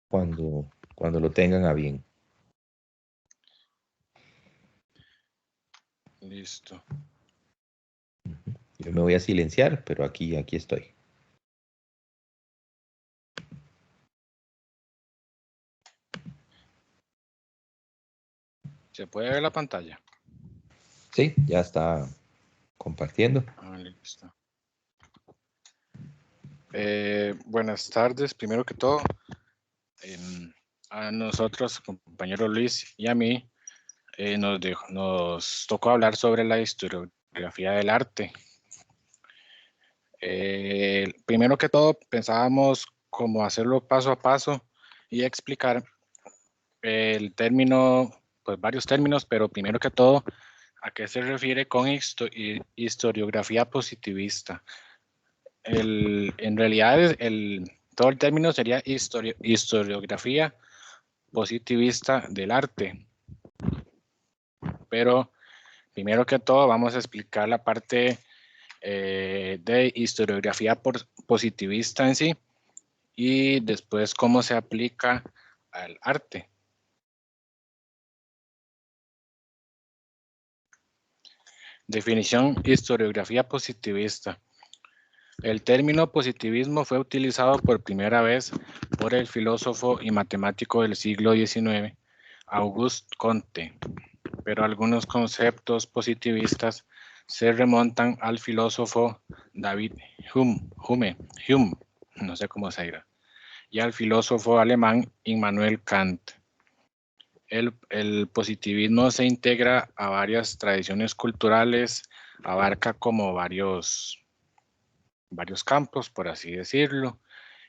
cuando lo tengan a bien. Listo. Yo me voy a silenciar, pero aquí estoy. ¿Se puede ver la pantalla? Sí, ya está compartiendo. Ah, listo. Buenas tardes, primero que todo. A nosotros, compañero Luis y a mí, nos tocó hablar sobre la historiografía del arte. Primero que todo, pensábamos cómo hacerlo paso a paso y explicar el término, pues varios términos, pero primero que todo, ¿a qué se refiere con historiografía positivista? En realidad, todo el término sería historiografía positivista del arte. Pero primero que todo vamos a explicar la parte de historiografía positivista en sí y después cómo se aplica al arte. Definición: historiografía positivista. El término positivismo fue utilizado por primera vez por el filósofo y matemático del siglo XIX, Auguste Comte, pero algunos conceptos positivistas se remontan al filósofo David Hume, no sé cómo se dirá, y al filósofo alemán Immanuel Kant. El positivismo se integra a varias tradiciones culturales, abarca como varios campos, por así decirlo,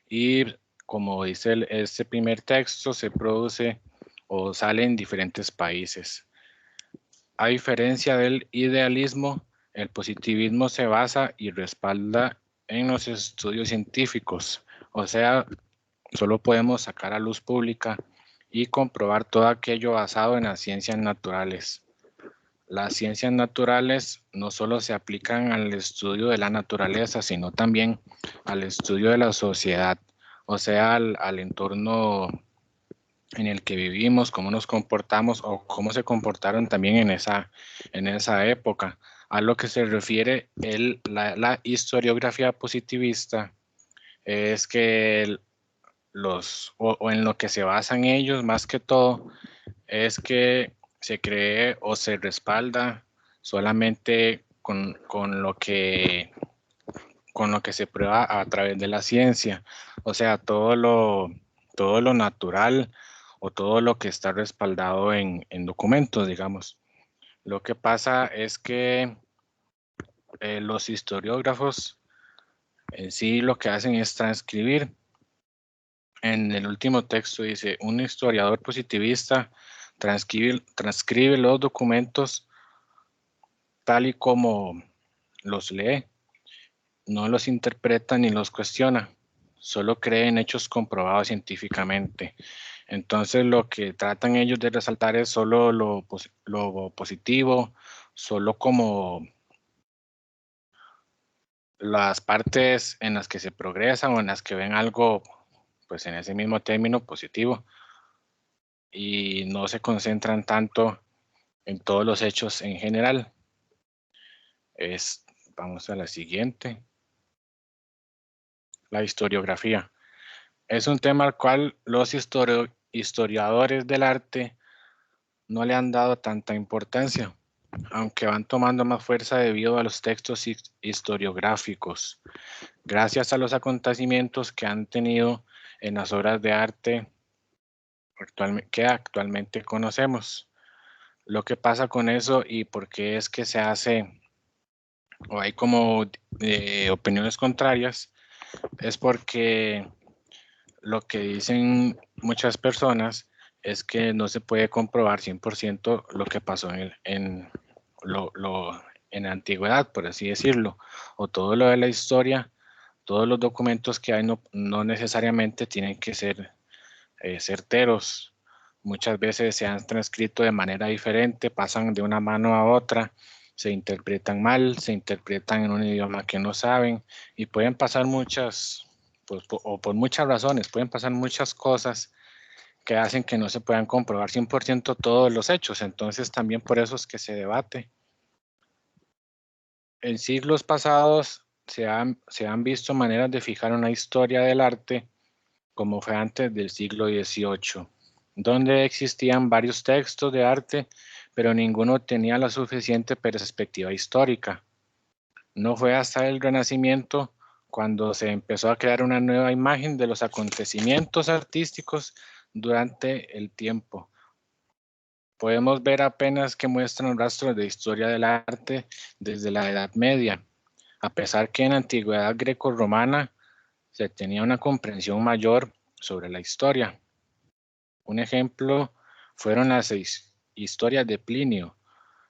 y como dice este primer texto, se produce o sale en diferentes países. A diferencia del idealismo, el positivismo se basa y respalda en los estudios científicos, o sea, solo podemos sacar a luz pública y comprobar todo aquello basado en las ciencias naturales. Las ciencias naturales no solo se aplican al estudio de la naturaleza, sino también al estudio de la sociedad, o sea, al entorno en el que vivimos, cómo nos comportamos o cómo se comportaron también en esa época. A lo que se refiere la historiografía positivista es que o en lo que se basan ellos más que todo es que se cree o se respalda solamente con lo que se prueba a través de la ciencia, o sea, todo lo natural o todo lo que está respaldado en documentos, digamos. Lo que pasa es que los historiógrafos en sí lo que hacen es transcribir. En el último texto dice: un historiador positivista transcribe los documentos tal y como los lee, no los interpreta ni los cuestiona, solo cree en hechos comprobados científicamente. Entonces lo que tratan ellos de resaltar es solo lo positivo, solo como las partes en las que se progresan o en las que ven algo, pues en ese mismo término positivo, y no se concentran tanto en todos los hechos en general. Vamos a la siguiente. La historiografía. Es un tema al cual los historiadores del arte no le han dado tanta importancia, aunque van tomando más fuerza debido a los textos historiográficos, gracias a los acontecimientos que han tenido en las obras de arte que actualmente conocemos. Lo que pasa con eso y por qué es que se hace o hay como opiniones contrarias es porque lo que dicen muchas personas es que no se puede comprobar 100% lo que pasó en la antigüedad, por así decirlo, o todo lo de la historia, todos los documentos que hay no necesariamente tienen que ser certeros. Muchas veces se han transcrito de manera diferente, pasan de una mano a otra, se interpretan mal, se interpretan en un idioma que no saben y pueden pasar muchas, pues, o por muchas razones, pueden pasar muchas cosas que hacen que no se puedan comprobar 100% todos los hechos. Entonces también por eso es que se debate. En siglos pasados se han visto maneras de fijar una historia del arte como fue antes del siglo XVIII, donde existían varios textos de arte, pero ninguno tenía la suficiente perspectiva histórica. No fue hasta el Renacimiento cuando se empezó a crear una nueva imagen de los acontecimientos artísticos durante el tiempo. Podemos ver apenas que muestran rastros de historia del arte desde la Edad Media, a pesar que en la antigüedad grecorromana se tenía una comprensión mayor sobre la historia. Un ejemplo fueron las historias de Plinio,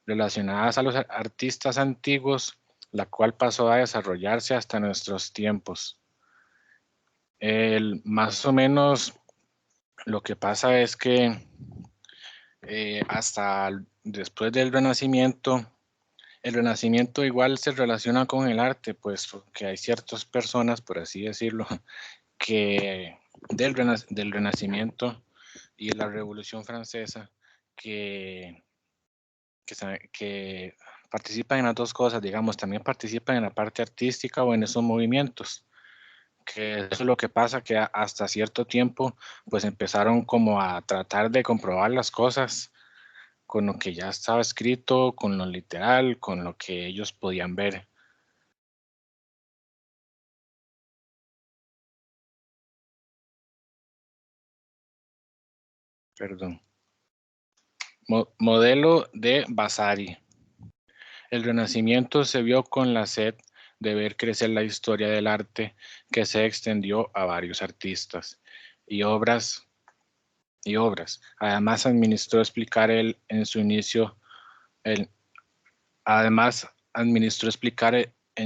relacionadas a los artistas antiguos, la cual pasó a desarrollarse hasta nuestros tiempos. Más o menos lo que pasa es que hasta después del Renacimiento, el Renacimiento igual se relaciona con el arte, pues que hay ciertas personas, por así decirlo, que del Renacimiento y la Revolución Francesa que participan en las dos cosas, digamos, también participan en la parte artística o en esos movimientos, que eso es lo que pasa, que hasta cierto tiempo pues empezaron como a tratar de comprobar las cosas con lo que ya estaba escrito, con lo literal, con lo que ellos podían ver. Perdón. Modelo de Vasari. El Renacimiento se vio con la sed de ver crecer la historia del arte que se extendió a varios artistas y obras. Además, administró explicar en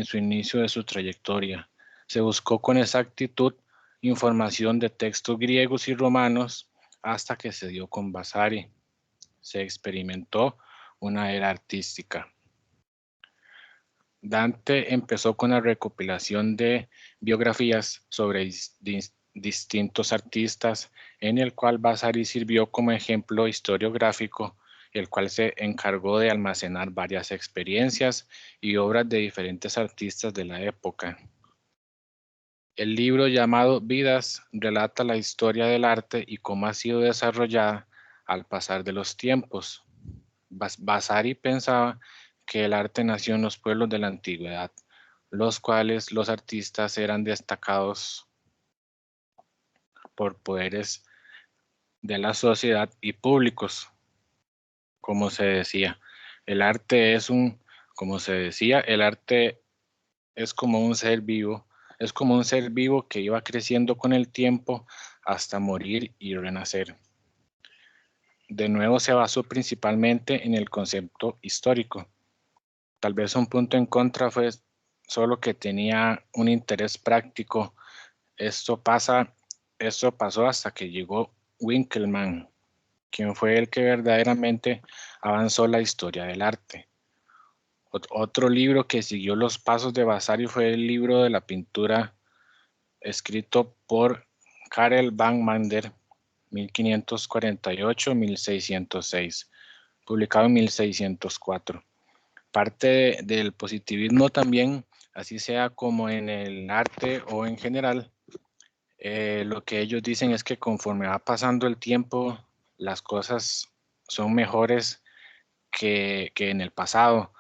su inicio de su trayectoria. Se buscó con exactitud información de textos griegos y romanos hasta que se dio con Vasari. Se experimentó una era artística. Dante empezó con la recopilación de biografías sobre distintos artistas, en el cual Vasari sirvió como ejemplo historiográfico, el cual se encargó de almacenar varias experiencias y obras de diferentes artistas de la época. El libro llamado Vidas relata la historia del arte y cómo ha sido desarrollada al pasar de los tiempos. Vasari pensaba que el arte nació en los pueblos de la antigüedad, los cuales los artistas eran destacados por poderes de la sociedad y públicos. Como se decía, el arte es el arte es como un ser vivo, que iba creciendo con el tiempo hasta morir y renacer. De nuevo se basó principalmente en el concepto histórico. Tal vez un punto en contra fue solo que tenía un interés práctico. Esto pasó hasta que llegó Winkelmann, quien fue el que verdaderamente avanzó la historia del arte. Otro libro que siguió los pasos de Vasari fue el libro de la pintura escrito por Karel van Mander, 1548-1606, publicado en 1604. Parte del positivismo también, así sea como en el arte o en general, lo que ellos dicen es que conforme va pasando el tiempo, las cosas son mejores que en el pasado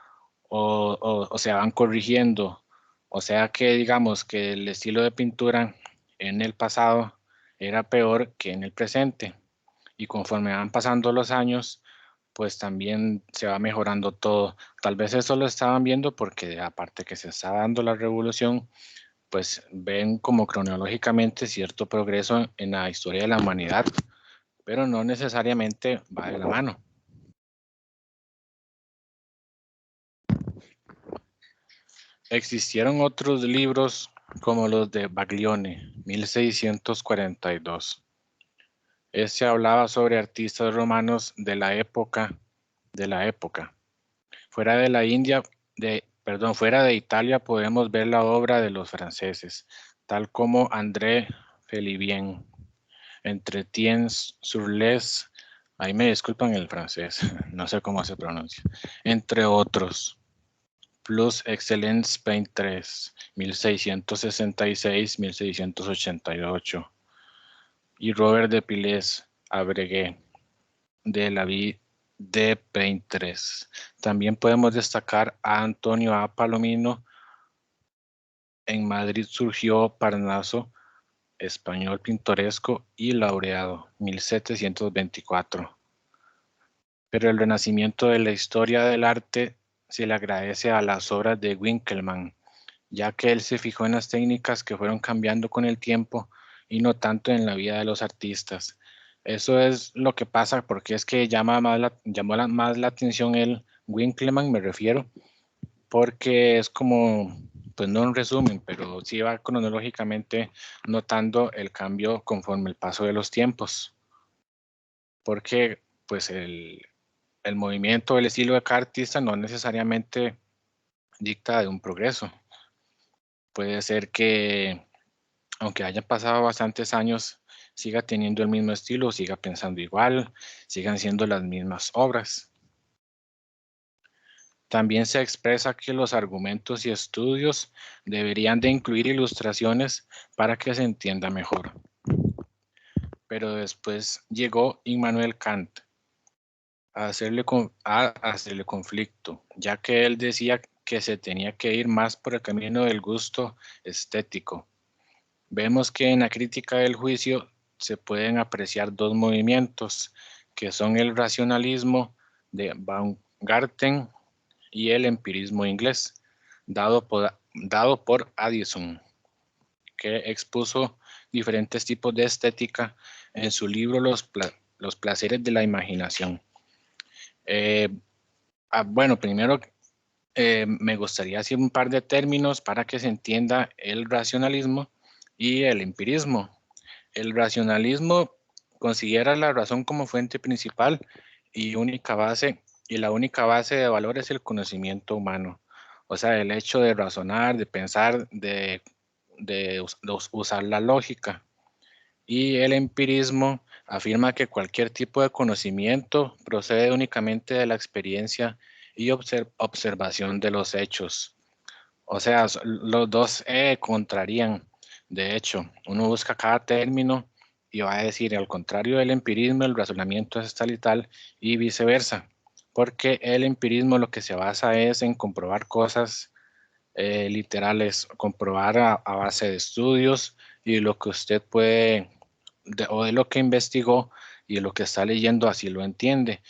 o se van corrigiendo. O sea que digamos que el estilo de pintura en el pasado era peor que en el presente. Y conforme van pasando los años, pues también se va mejorando todo. Tal vez eso lo estaban viendo porque aparte que se está dando la revolución, pues ven como cronológicamente cierto progreso en la historia de la humanidad, pero no necesariamente va de la mano. Existieron otros libros como los de Baglione, 1642. Este hablaba sobre artistas romanos de la época. Fuera de Italia podemos ver la obra de los franceses, tal como André Félibien, Entretien-sur-les, ahí me disculpan el francés, no sé cómo se pronuncia, entre otros. Plus Excellence Paint 3, 1666, 1688. Y Robert de Piles Abregué, de la Vie de Paint 3. También podemos destacar a Antonio A. Palomino. En Madrid surgió Parnaso, español pintoresco y laureado, 1724. Pero el renacimiento de la historia del arte se le agradece a las obras de Winkelmann, ya que él se fijó en las técnicas que fueron cambiando con el tiempo y no tanto en la vida de los artistas. Eso es lo que pasa, porque es que llamó más la atención el Winkelmann, me refiero, porque es como, pues no un resumen, pero sí va cronológicamente notando el cambio conforme el paso de los tiempos, porque pues el movimiento, el estilo de cada artista no necesariamente dicta de un progreso. Puede ser que, aunque hayan pasado bastantes años, siga teniendo el mismo estilo, siga pensando igual, sigan siendo las mismas obras. También se expresa que los argumentos y estudios deberían de incluir ilustraciones para que se entienda mejor. Pero después llegó Immanuel Kant a hacerle conflicto, ya que él decía que se tenía que ir más por el camino del gusto estético. Vemos que en la crítica del juicio se pueden apreciar dos movimientos, que son el racionalismo de Baumgarten y el empirismo inglés, dado por Addison, que expuso diferentes tipos de estética en su libro Los placeres de la imaginación. Bueno, primero me gustaría decir un par de términos para que se entienda el racionalismo y el empirismo. El racionalismo considera la razón como fuente principal y única base, y la única base de valor es el conocimiento humano. O sea, el hecho de razonar, de pensar, de usar la lógica. Y el empirismo afirma que cualquier tipo de conocimiento procede únicamente de la experiencia y observación de los hechos. O sea, los dos contrarían. De hecho, uno busca cada término y va a decir, al contrario del empirismo, el razonamiento es tal y tal, y viceversa. Porque el empirismo lo que se basa es en comprobar cosas literales, comprobar a base de estudios y lo que usted puede, o de lo que investigó y de lo que está leyendo, así lo entiende.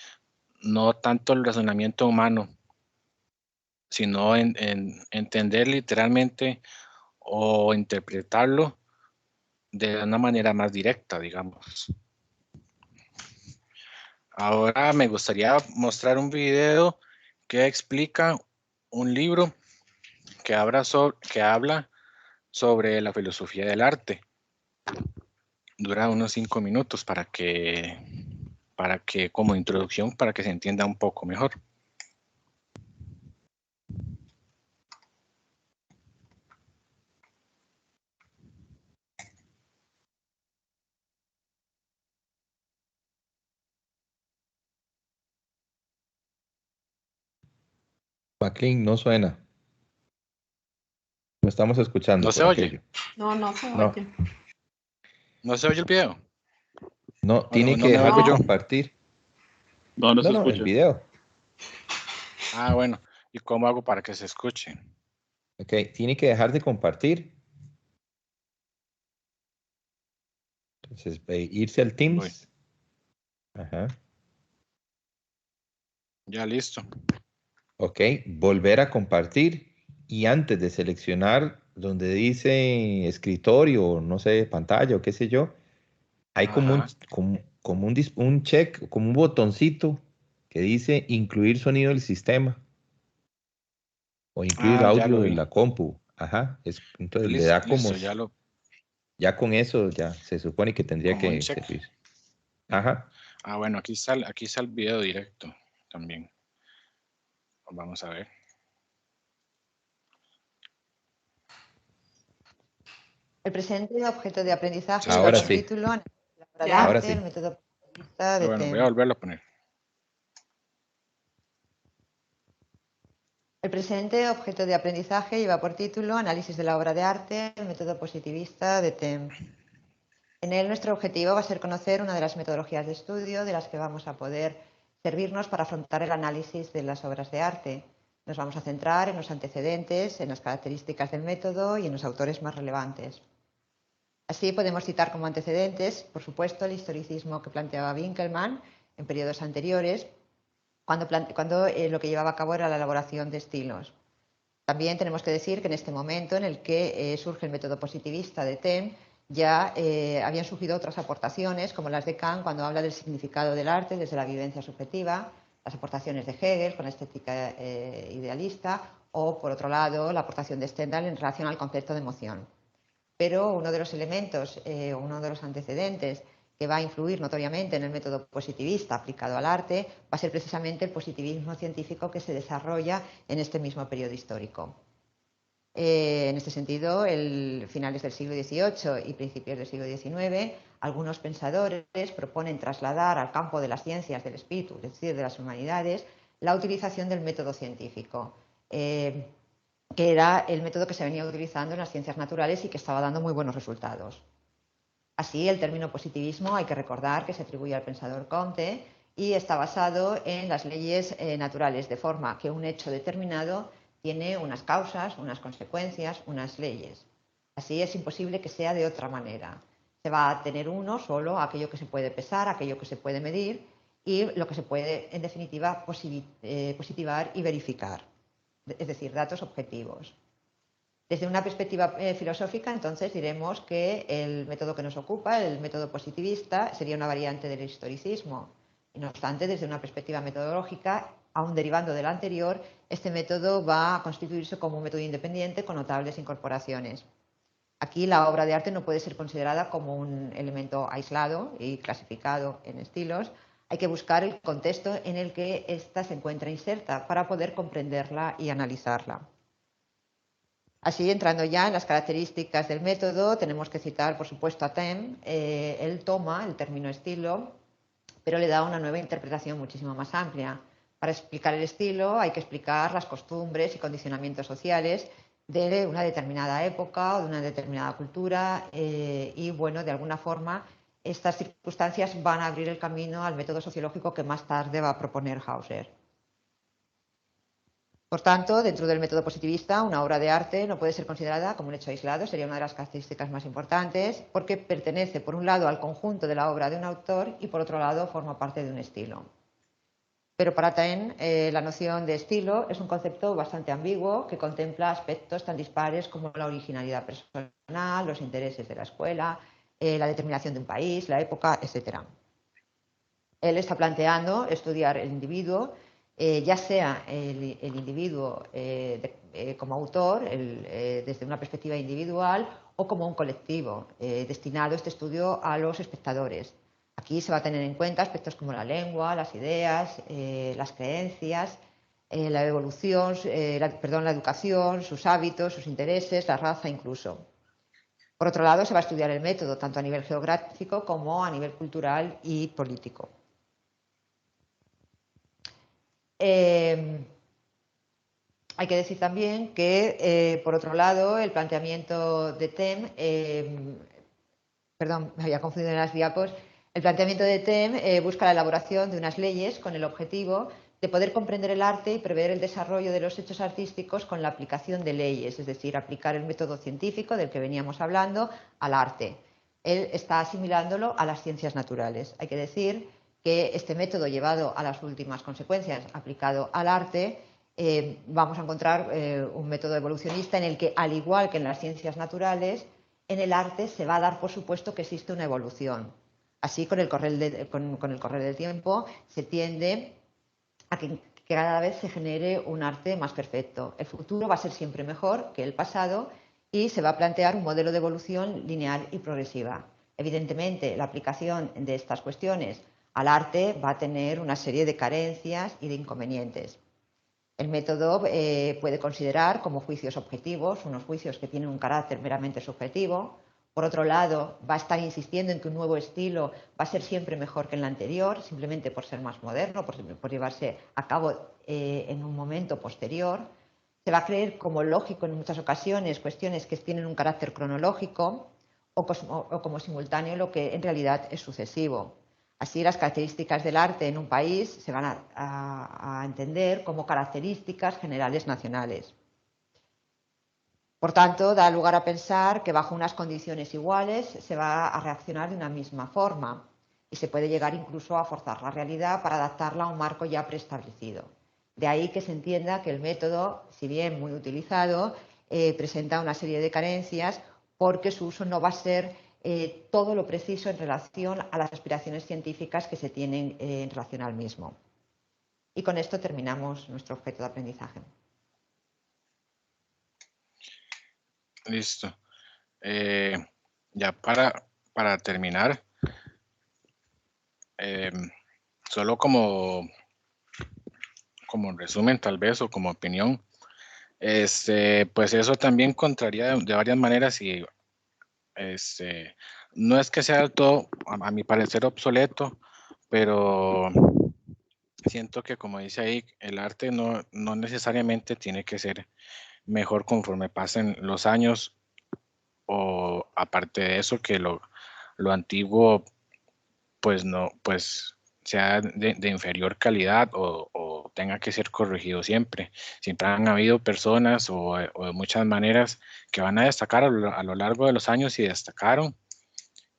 No tanto el razonamiento humano, sino en entender literalmente o interpretarlo de una manera más directa, digamos. Ahora me gustaría mostrar un video que explica un libro que habla sobre la filosofía del arte. Dura unos 5 minutos para que como introducción, para que se entienda un poco mejor. McLean, no suena. No estamos escuchando ¿No se por oye? aquello. No se No, oye. ¿No se oye el video? no, ¿O no, tiene no que me dejar oigo de yo? compartir. No se No, el escucha. video. Ah, bueno. ¿Y cómo hago para que se escuche? Ok, tiene que dejar de compartir. Entonces, irse al Voy. Teams. Ajá. Ya listo. Ok, volver a compartir. Y antes de seleccionar donde dice escritorio, o no sé, pantalla o qué sé yo, hay Ajá. un check, como un botoncito que dice incluir sonido del sistema o incluir Ah, ya audio lo de vi. la compu. Ajá, entonces le Listo, da como, listo, ya con eso ya se supone que tendría como un que check. servir. Ajá. Ah, bueno, aquí está el video directo también. Vamos a ver. El presente objeto de aprendizaje Se Ahora lleva escucha. por sí. título obra de Ahora arte, el sí. método positivista de Bueno, voy a TEM. volverlo a poner. El presente objeto de aprendizaje lleva por título Análisis de la obra de arte, el método positivista de TEM. En él nuestro objetivo va a ser conocer una de las metodologías de estudio de las que vamos a poder servirnos para afrontar el análisis de las obras de arte. Nos vamos a centrar en los antecedentes, en las características del método y en los autores más relevantes. Así podemos citar como antecedentes, por supuesto, el historicismo que planteaba Winkelmann en periodos anteriores, cuando lo que llevaba a cabo era la elaboración de estilos. También tenemos que decir que en este momento en el que surge el método positivista de TEM, ya habían surgido otras aportaciones, como las de Kant, cuando habla del significado del arte desde la vivencia subjetiva, las aportaciones de Hegel con la estética idealista, o, por otro lado, la aportación de Stendhal en relación al concepto de emoción. Pero uno de los elementos, uno de los antecedentes que va a influir notoriamente en el método positivista aplicado al arte va a ser precisamente el positivismo científico que se desarrolla en este mismo periodo histórico. En este sentido, finales del siglo XVIII y principios del siglo XIX, algunos pensadores proponen trasladar al campo de las ciencias del espíritu, es decir, de las humanidades, la utilización del método científico, que era el método que se venía utilizando en las ciencias naturales y que estaba dando muy buenos resultados. Así, el término positivismo hay que recordar que se atribuye al pensador Comte y está basado en las leyes naturales, de forma que un hecho determinado tiene unas causas, unas consecuencias, unas leyes. Así es imposible que sea de otra manera. Se va a tener uno solo aquello que se puede pesar, aquello que se puede medir y lo que se puede, en definitiva, positivar y verificar, es decir, datos objetivos. Desde una perspectiva filosófica, entonces, diremos que el método que nos ocupa, el método positivista, sería una variante del historicismo. Y no obstante, desde una perspectiva metodológica, aún derivando del anterior, este método va a constituirse como un método independiente con notables incorporaciones. Aquí la obra de arte no puede ser considerada como un elemento aislado y clasificado en estilos. Hay que buscar el contexto en el que ésta se encuentra inserta para poder comprenderla y analizarla. Así, entrando ya en las características del método, tenemos que citar, por supuesto, a Taine. Él toma el término estilo, pero le da una nueva interpretación muchísimo más amplia. Para explicar el estilo hay que explicar las costumbres y condicionamientos sociales de una determinada época o de una determinada cultura y, bueno, de alguna forma, estas circunstancias van a abrir el camino al método sociológico que más tarde va a proponer Hauser. Por tanto, dentro del método positivista, una obra de arte no puede ser considerada como un hecho aislado, sería una de las características más importantes, porque pertenece, por un lado, al conjunto de la obra de un autor y, por otro lado, forma parte de un estilo. Pero para Taine, la noción de estilo es un concepto bastante ambiguo que contempla aspectos tan dispares como la originalidad personal, los intereses de la escuela, la determinación de un país, la época, etc. Él está planteando estudiar el individuo, ya sea el individuo como autor, desde una perspectiva individual, o como un colectivo, destinado este estudio a los espectadores. Aquí se va a tener en cuenta aspectos como la lengua, las ideas, las creencias, la evolución, la educación, sus hábitos, sus intereses, la raza incluso. Por otro lado, se va a estudiar el método tanto a nivel geográfico como a nivel cultural y político. Hay que decir también que, por otro lado, el planteamiento de TEM, perdón, me había confundido en las diapos, el planteamiento de TEM busca la elaboración de unas leyes con el objetivo de poder comprender el arte y prever el desarrollo de los hechos artísticos con la aplicación de leyes, es decir, aplicar el método científico del que veníamos hablando al arte. Él está asimilándolo a las ciencias naturales. Hay que decir que este método llevado a las últimas consecuencias, aplicado al arte, vamos a encontrar un método evolucionista en el que, al igual que en las ciencias naturales, en el arte se va a dar por supuesto que existe una evolución. Así, con el correr del tiempo, se tiende a que cada vez se genere un arte más perfecto. El futuro va a ser siempre mejor que el pasado y se va a plantear un modelo de evolución lineal y progresiva. Evidentemente, la aplicación de estas cuestiones al arte va a tener una serie de carencias y de inconvenientes. El método puede considerar como juicios objetivos, unos juicios que tienen un carácter meramente subjetivo, Por otro lado, va a estar insistiendo en que un nuevo estilo va a ser siempre mejor que el anterior, simplemente por ser más moderno, por llevarse a cabo en un momento posterior. Se va a creer como lógico en muchas ocasiones cuestiones que tienen un carácter cronológico o como simultáneo, lo que en realidad es sucesivo. Así, las características del arte en un país se van a entender como características generales nacionales. Por tanto, da lugar a pensar que bajo unas condiciones iguales se va a reaccionar de una misma forma y se puede llegar incluso a forzar la realidad para adaptarla a un marco ya preestablecido. De ahí que se entienda que el método, si bien muy utilizado, presenta una serie de carencias porque su uso no va a ser todo lo preciso en relación a las aspiraciones científicas que se tienen en relación al mismo. Y con esto terminamos nuestro objeto de aprendizaje. Listo. Ya para terminar, solo como resumen tal vez o como opinión, pues eso también contraría de varias maneras y no es que sea del todo, a mi parecer, obsoleto, pero siento que, como dice ahí, el arte no necesariamente tiene que ser mejor conforme pasen los años, o aparte de eso, que lo antiguo pues no, pues sea de inferior calidad o tenga que ser corregido siempre. Siempre han habido personas o de muchas maneras que van a destacar a lo largo de los años y destacaron,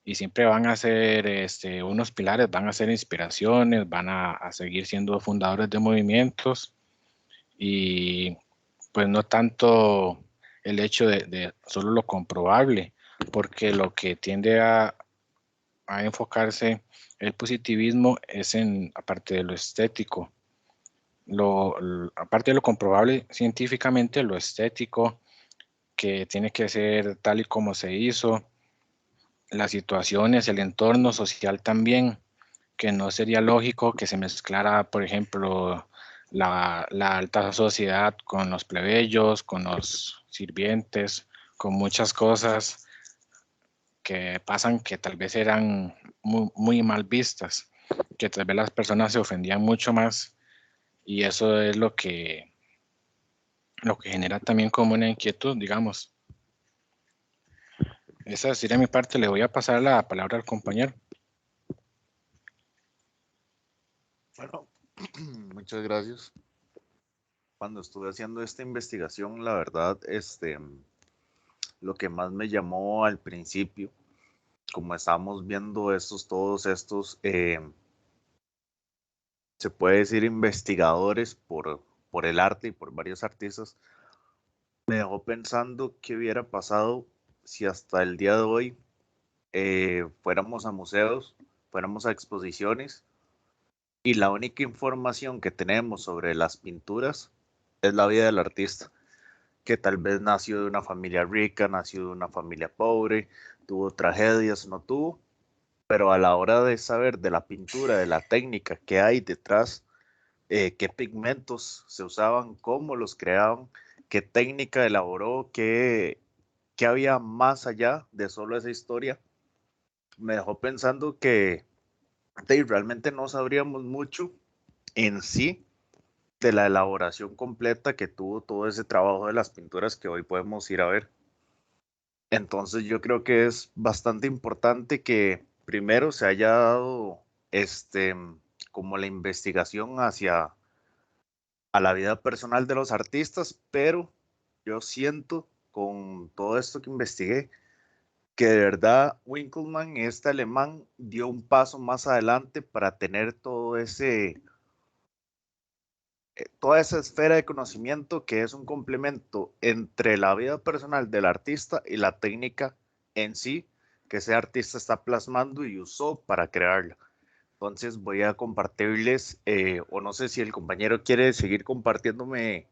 y siempre van a ser unos pilares, van a ser inspiraciones, van a seguir siendo fundadores de movimientos, y pues no tanto el hecho de solo lo comprobable, porque lo que tiende a enfocarse el positivismo es en, aparte de lo estético, aparte de lo comprobable científicamente, lo estético, que tiene que ser tal y como se hizo, las situaciones, el entorno social también, que no sería lógico que se mezclara, por ejemplo, la alta sociedad con los plebeyos, con los sirvientes, con muchas cosas que pasan que tal vez eran muy mal vistas, que tal vez las personas se ofendían mucho más, y eso es lo que genera también como una inquietud, digamos. Esa sería mi parte. Le voy a pasar la palabra al compañero. Bueno, muchas gracias. Cuando estuve haciendo esta investigación, la verdad, lo que más me llamó al principio, como estábamos viendo todos estos, se puede decir investigadores por el arte y por varios artistas, me dejó pensando qué hubiera pasado si hasta el día de hoy fuéramos a museos, fuéramos a exposiciones y la única información que tenemos sobre las pinturas es la vida del artista, que tal vez nació de una familia rica, nació de una familia pobre, tuvo tragedias, no tuvo, pero a la hora de saber de la pintura, de la técnica que hay detrás, qué pigmentos se usaban, cómo los creaban, qué técnica elaboró, qué había más allá de solo esa historia, me dejó pensando que realmente no sabríamos mucho en sí de la elaboración completa que tuvo todo ese trabajo de las pinturas que hoy podemos ir a ver. Entonces yo creo que es bastante importante que primero se haya dado como la investigación hacia a la vida personal de los artistas, pero yo siento con todo esto que investigué que de verdad Winkelmann, este alemán, dio un paso más adelante para tener toda esa esfera de conocimiento que es un complemento entre la vida personal del artista y la técnica en sí que ese artista está plasmando y usó para crearla. Entonces voy a compartirles, o no sé si el compañero quiere seguir compartiéndome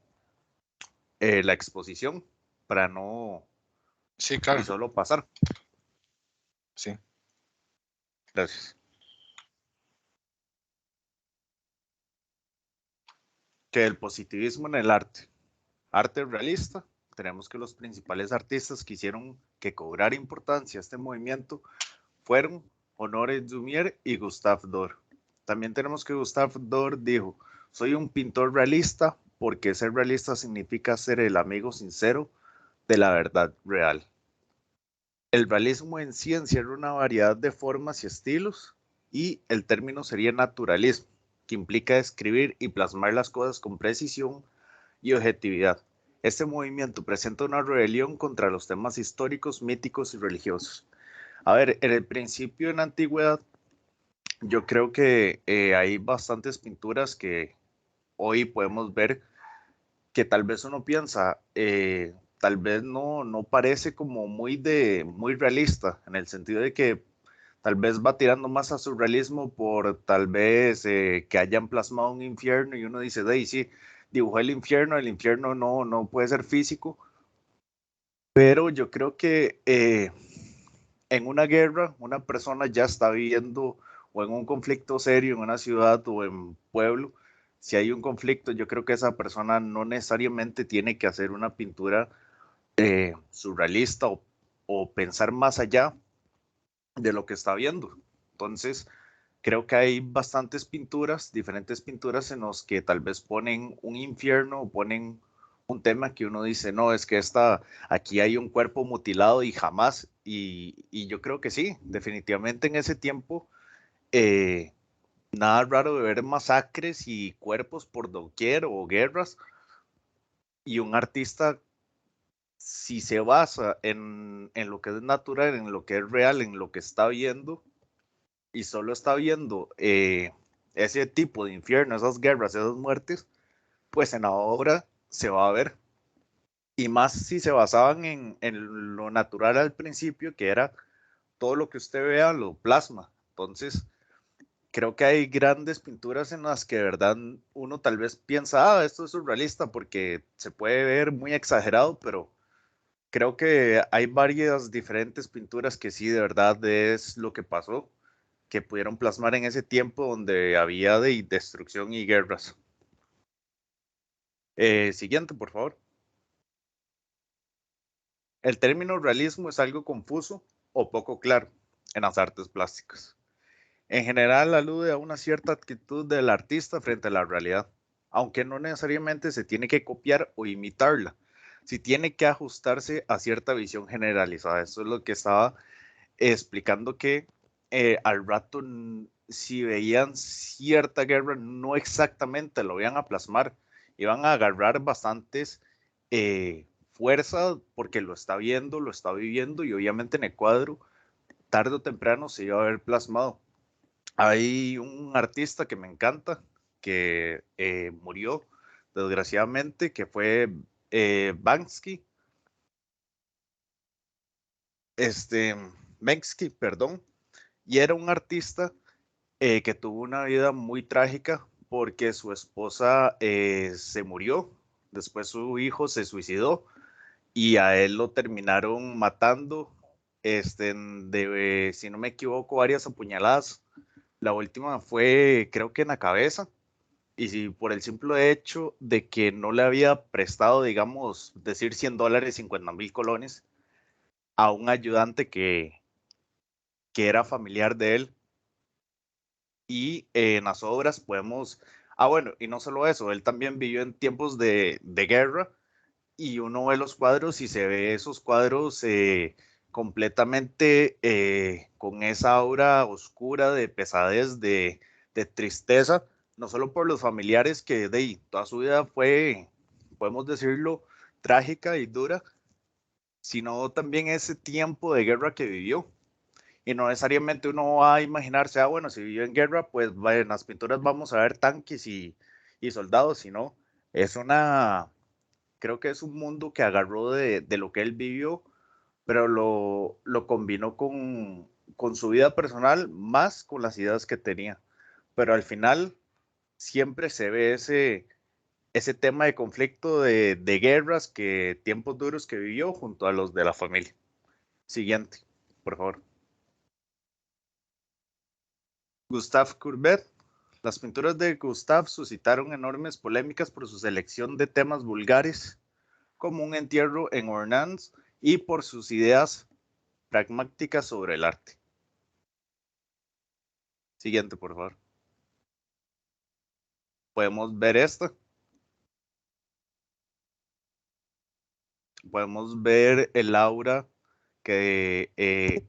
la exposición para no Sí, y claro. solo pasar. Sí. Gracias. Que el positivismo en el arte realista, tenemos que los principales artistas que hicieron que cobrara importancia este movimiento fueron Honoré Daumier y Gustave Dore. También tenemos que Gustave Dore dijo: soy un pintor realista porque ser realista significa ser el amigo sincero de la verdad real. El realismo en sí encierra una variedad de formas y estilos, y el término sería naturalismo, que implica describir y plasmar las cosas con precisión y objetividad. Este movimiento presenta una rebelión contra los temas históricos, míticos y religiosos. A ver, en el principio, en la antigüedad, yo creo que hay bastantes pinturas que hoy podemos ver que tal vez uno piensa, tal vez no parece como muy realista, en el sentido de que tal vez va tirando más a surrealismo por tal vez que hayan plasmado un infierno y uno dice, hey, sí, dibujó el infierno no puede ser físico, pero yo creo que en una guerra una persona ya está viviendo, o en un conflicto serio en una ciudad o en pueblo. Si hay un conflicto, yo creo que esa persona no necesariamente tiene que hacer una pintura surrealista o pensar más allá de lo que está viendo. Entonces, creo que hay bastantes pinturas, diferentes pinturas en los que tal vez ponen un infierno o ponen un tema que uno dice, no, es que aquí hay un cuerpo mutilado y jamás, y yo creo que sí, definitivamente en ese tiempo, eh, nada raro de ver masacres y cuerpos por doquier o guerras, y un artista, si se basa en lo que es natural, en lo que es real, en lo que está viendo, y solo está viendo ese tipo de infierno, esas guerras, esas muertes, pues en la obra se va a ver. Y más si se basaban en lo natural al principio, que era todo lo que usted vea lo plasma. Entonces, creo que hay grandes pinturas en las que de verdad uno tal vez piensa, esto es surrealista porque se puede ver muy exagerado, pero creo que hay varias diferentes pinturas que sí, de verdad es lo que pasó, que pudieron plasmar en ese tiempo donde había de destrucción y guerras. Siguiente, por favor. El término realismo es algo confuso o poco claro en las artes plásticas. En general alude a una cierta actitud del artista frente a la realidad, aunque no necesariamente se tiene que copiar o imitarla, si tiene que ajustarse a cierta visión generalizada. Eso es lo que estaba explicando, que al rato, si veían cierta guerra, no exactamente lo iban a plasmar, iban a agarrar bastantes fuerzas porque lo está viendo, lo está viviendo, y obviamente en el cuadro, tarde o temprano se iba a ver plasmado. Hay un artista que me encanta, que murió desgraciadamente, que fue Banksy, Banksy, perdón, y era un artista que tuvo una vida muy trágica porque su esposa se murió, después su hijo se suicidó y a él lo terminaron matando, si no me equivoco, varias apuñaladas. La última fue, creo que en la cabeza, y si por el simple hecho de que no le había prestado, digamos, decir $100, 50,000 colones a un ayudante que era familiar de él. Y en las obras podemos, bueno, y no solo eso, él también vivió en tiempos de guerra, y uno ve los cuadros y se ve esos cuadros completamente con esa aura oscura de pesadez, de tristeza, no solo por los familiares que toda su vida fue, podemos decirlo, trágica y dura, sino también ese tiempo de guerra que vivió. Y no necesariamente uno va a imaginarse, bueno, si vive en guerra, pues en las pinturas vamos a ver tanques y soldados, sino es creo que es un mundo que agarró de lo que él vivió, pero lo combinó con su vida personal, más con las ideas que tenía. Pero al final siempre se ve ese tema de conflicto de guerras, que tiempos duros que vivió junto a los de la familia. Siguiente, por favor. Gustave Courbet. Las pinturas de Gustave suscitaron enormes polémicas por su selección de temas vulgares, como un entierro en Ornans y por sus ideas pragmáticas sobre el arte. Siguiente, por favor. Podemos ver esta. Podemos ver el aura que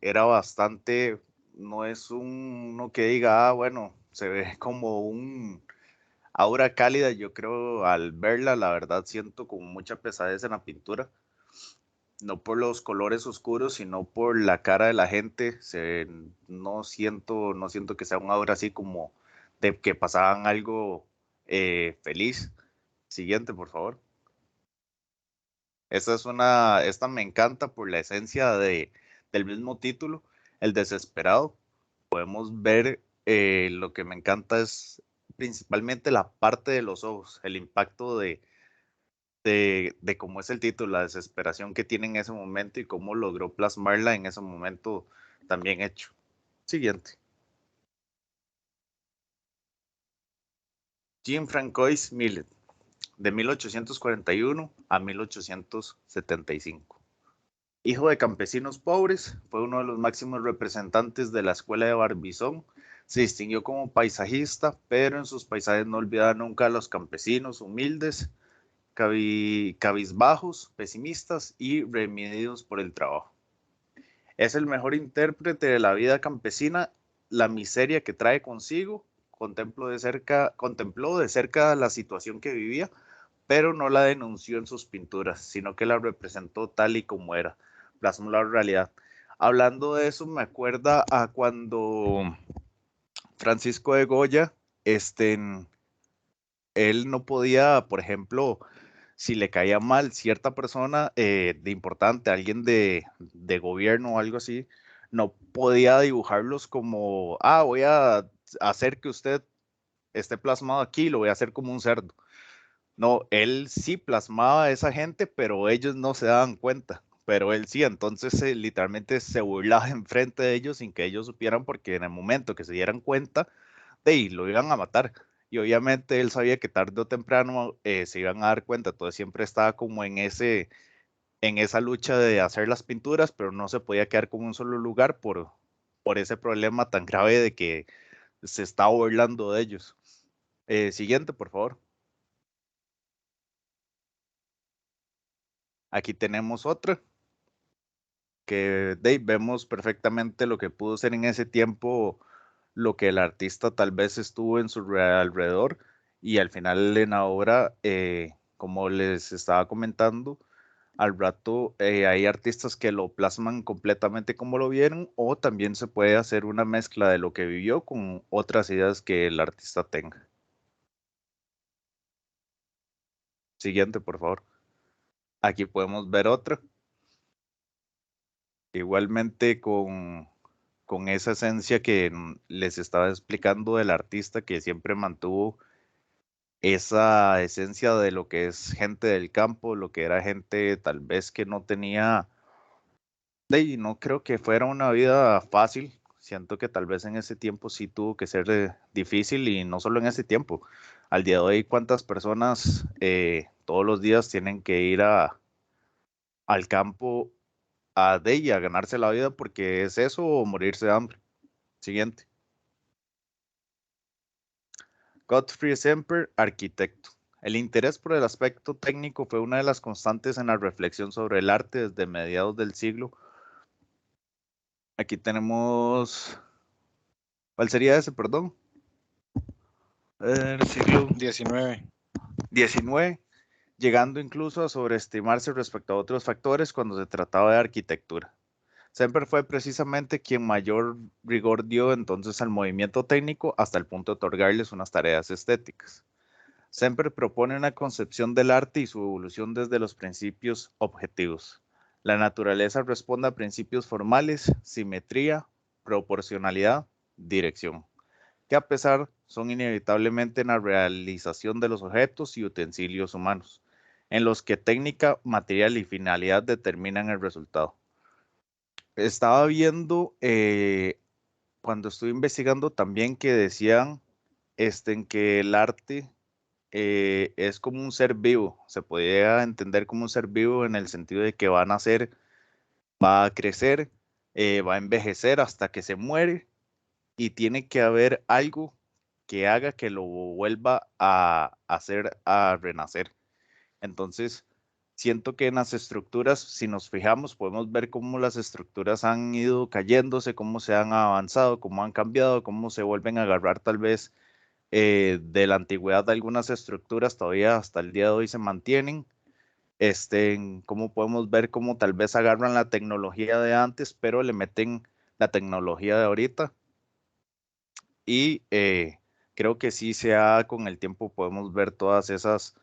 era bastante, no es uno que diga, bueno, se ve como un aura cálida. Yo creo al verla, la verdad siento como mucha pesadez en la pintura. No por los colores oscuros, sino por la cara de la gente. No siento que sea un aura así como de que pasaban algo feliz. Siguiente, por favor. Esta me encanta por la esencia del mismo título, El Desesperado. Podemos ver, lo que me encanta es principalmente la parte de los ojos, el impacto de cómo es el título, la desesperación que tiene en ese momento y cómo logró plasmarla en ese momento también hecho. Siguiente. Jean-Francois Millet, de 1841 a 1875. Hijo de campesinos pobres, fue uno de los máximos representantes de la escuela de Barbizon. Se distinguió como paisajista, pero en sus paisajes no olvidaba nunca a los campesinos humildes, cabizbajos, pesimistas y remedios por el trabajo. Es el mejor intérprete de la vida campesina, la miseria que trae consigo. Contempló de cerca la situación que vivía, pero no la denunció en sus pinturas, sino que la representó tal y como era, plasmó la realidad. Hablando de eso, me acuerda a cuando Francisco de Goya, él no podía, por ejemplo, si le caía mal cierta persona de importante, alguien de gobierno o algo así, no podía dibujarlos como, voy a hacer que usted esté plasmado aquí, lo voy a hacer como un cerdo. No, él sí plasmaba a esa gente, pero ellos no se daban cuenta. Pero él sí, entonces literalmente se burlaba enfrente de ellos sin que ellos supieran, porque en el momento que se dieran cuenta, de ahí lo iban a matar. Y obviamente él sabía que tarde o temprano se iban a dar cuenta. Entonces siempre estaba como en esa lucha de hacer las pinturas, pero no se podía quedar como un solo lugar por ese problema tan grave de que se estaba burlando de ellos. Siguiente, por favor. Aquí tenemos otra que vemos perfectamente lo que pudo ser en ese tiempo, lo que el artista tal vez estuvo en su alrededor, y al final en la obra, como les estaba comentando, al rato hay artistas que lo plasman completamente como lo vieron, o también se puede hacer una mezcla de lo que vivió con otras ideas que el artista tenga. Siguiente, por favor. Aquí podemos ver otra. Igualmente con esa esencia que les estaba explicando del artista, que siempre mantuvo esa esencia de lo que es gente del campo, lo que era gente tal vez que no tenía, y no creo que fuera una vida fácil. Siento que tal vez en ese tiempo sí tuvo que ser difícil, y no solo en ese tiempo. Al día de hoy, ¿cuántas personas todos los días tienen que ir al campo a ganarse la vida, porque es eso o morirse de hambre? Siguiente. Godfrey Semper, arquitecto. El interés por el aspecto técnico fue una de las constantes en la reflexión sobre el arte desde mediados del siglo. Aquí tenemos, ¿cuál sería ese, perdón? El siglo 19. XIX, llegando incluso a sobreestimarse respecto a otros factores cuando se trataba de arquitectura. Semper fue precisamente quien mayor rigor dio entonces al movimiento técnico, hasta el punto de otorgarles unas tareas estéticas. Semper propone una concepción del arte y su evolución desde los principios objetivos. La naturaleza responde a principios formales, simetría, proporcionalidad, dirección, que a pesar son inevitablemente en la realización de los objetos y utensilios humanos, en los que técnica, material y finalidad determinan el resultado. Estaba viendo cuando estuve investigando también que decían en que el arte es como un ser vivo, se podría entender como un ser vivo en el sentido de que va a nacer, va a crecer, va a envejecer hasta que se muere y tiene que haber algo que haga que lo vuelva a hacer, a renacer. Entonces, siento que en las estructuras, si nos fijamos, podemos ver cómo las estructuras han ido cayéndose, cómo se han avanzado, cómo han cambiado, cómo se vuelven a agarrar tal vez de la antigüedad de algunas estructuras todavía hasta el día de hoy se mantienen. Cómo podemos ver cómo tal vez agarran la tecnología de antes, pero le meten la tecnología de ahorita. Y creo que sí con el tiempo podemos ver todas esas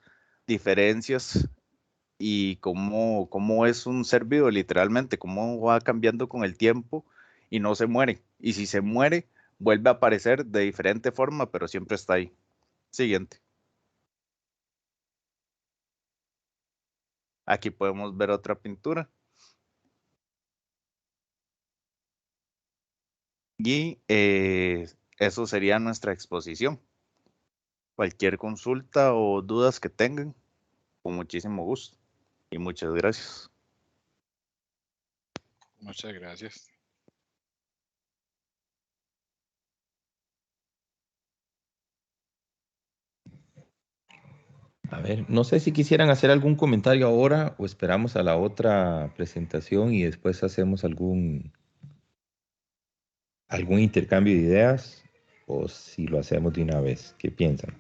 diferencias y cómo es un ser vivo literalmente, cómo va cambiando con el tiempo y no se muere. Y si se muere, vuelve a aparecer de diferente forma, pero siempre está ahí. Siguiente. Aquí podemos ver otra pintura. Y eso sería nuestra exposición. Cualquier consulta o dudas que tengan, con muchísimo gusto. Y muchas gracias. Muchas gracias. A ver, no sé si quisieran hacer algún comentario ahora o esperamos a la otra presentación y después hacemos algún intercambio de ideas o si lo hacemos de una vez. ¿Qué piensan?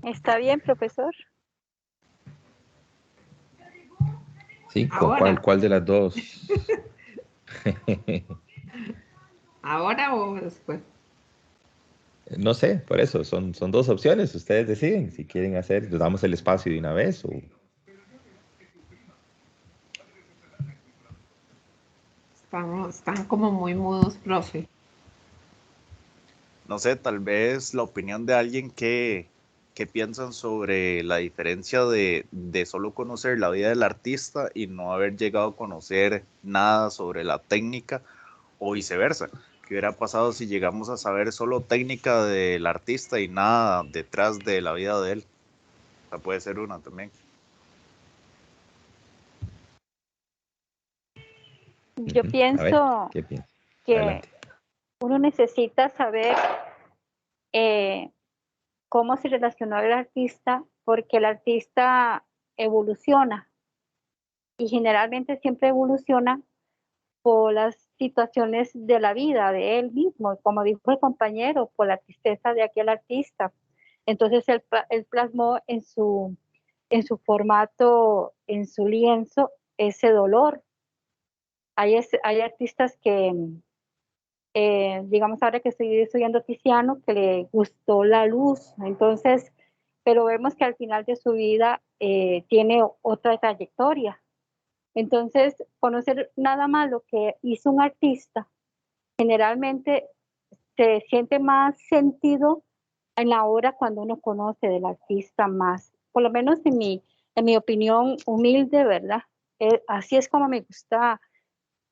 Está bien, profesor. ¿Sí? ¿Con cuál de las dos? ¿Ahora o después? No sé, por eso, son dos opciones. Ustedes deciden si quieren hacer, les damos el espacio de una vez o... Están como muy mudos, profe. No sé, tal vez la opinión de alguien que piensan sobre la diferencia de solo conocer la vida del artista y no haber llegado a conocer nada sobre la técnica o viceversa. ¿Qué hubiera pasado si llegamos a saber solo técnica del artista y nada detrás de la vida de él? O sea, puede ser una también. Yo pienso ¿qué piensas? que Adelante. uno necesita saber cómo se relacionó el artista, porque el artista evoluciona y generalmente siempre evoluciona por las situaciones de la vida de él mismo, como dijo el compañero, por la tristeza de aquel artista. Entonces él plasmó en su formato, en su lienzo, ese dolor. Hay artistas que, digamos ahora que estoy estudiando Tiziano, que le gustó la luz, entonces, pero vemos que al final de su vida tiene otra trayectoria. Entonces, conocer nada más lo que hizo un artista, generalmente se siente más sentido en la obra cuando uno conoce del artista más, por lo menos en mi opinión humilde, ¿verdad? Así es como me gusta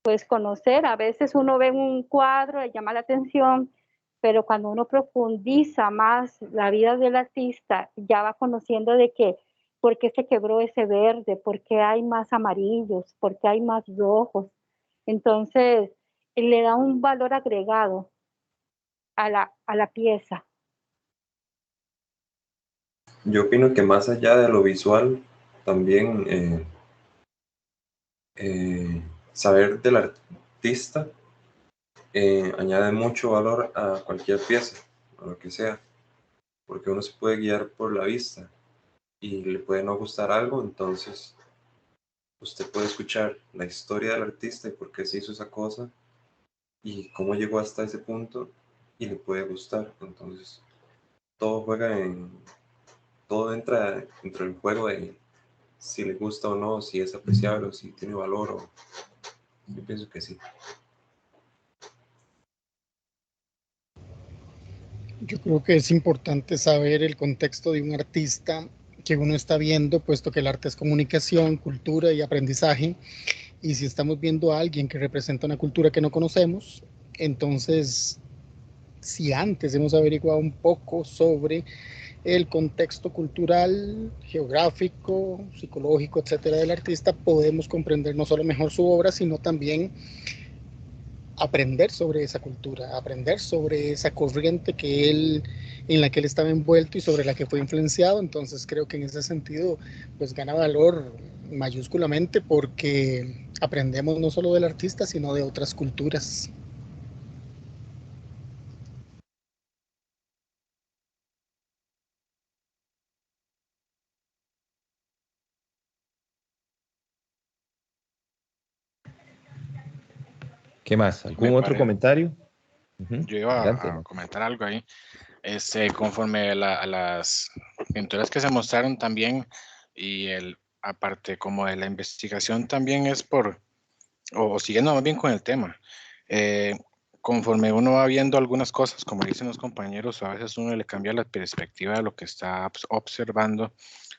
pues conocer. A veces uno ve un cuadro, le llama la atención, pero cuando uno profundiza más la vida del artista, ya va conociendo de que por qué se quebró ese verde, por qué hay más amarillos, por qué hay más rojos. Entonces, le da un valor agregado a la pieza. Yo opino que más allá de lo visual, también saber del artista añade mucho valor a cualquier pieza, a lo que sea, porque uno se puede guiar por la vista y le puede no gustar algo, entonces usted puede escuchar la historia del artista y por qué se hizo esa cosa y cómo llegó hasta ese punto y le puede gustar. Entonces todo entra dentro del juego de si le gusta o no, si es apreciable o si tiene valor. Yo pienso que sí. Yo creo que es importante saber el contexto de un artista que uno está viendo, puesto que el arte es comunicación, cultura y aprendizaje. Y si estamos viendo a alguien que representa una cultura que no conocemos, entonces, si antes hemos averiguado un poco sobre el contexto cultural, geográfico, psicológico, etcétera, del artista, podemos comprender no solo mejor su obra, sino también aprender sobre esa cultura, aprender sobre esa corriente en la que él estaba envuelto y sobre la que fue influenciado. Entonces creo que en ese sentido pues gana valor mayúsculamente porque aprendemos no solo del artista, sino de otras culturas. ¿Qué más? Me ¿Algún otro parece. comentario? Yo iba Adelante, a Max. comentar algo ahí. Conforme a las pinturas que se mostraron también, y aparte como de la investigación también es o siguiendo más bien con el tema, conforme uno va viendo algunas cosas, como dicen los compañeros, a veces uno le cambia la perspectiva de lo que está observando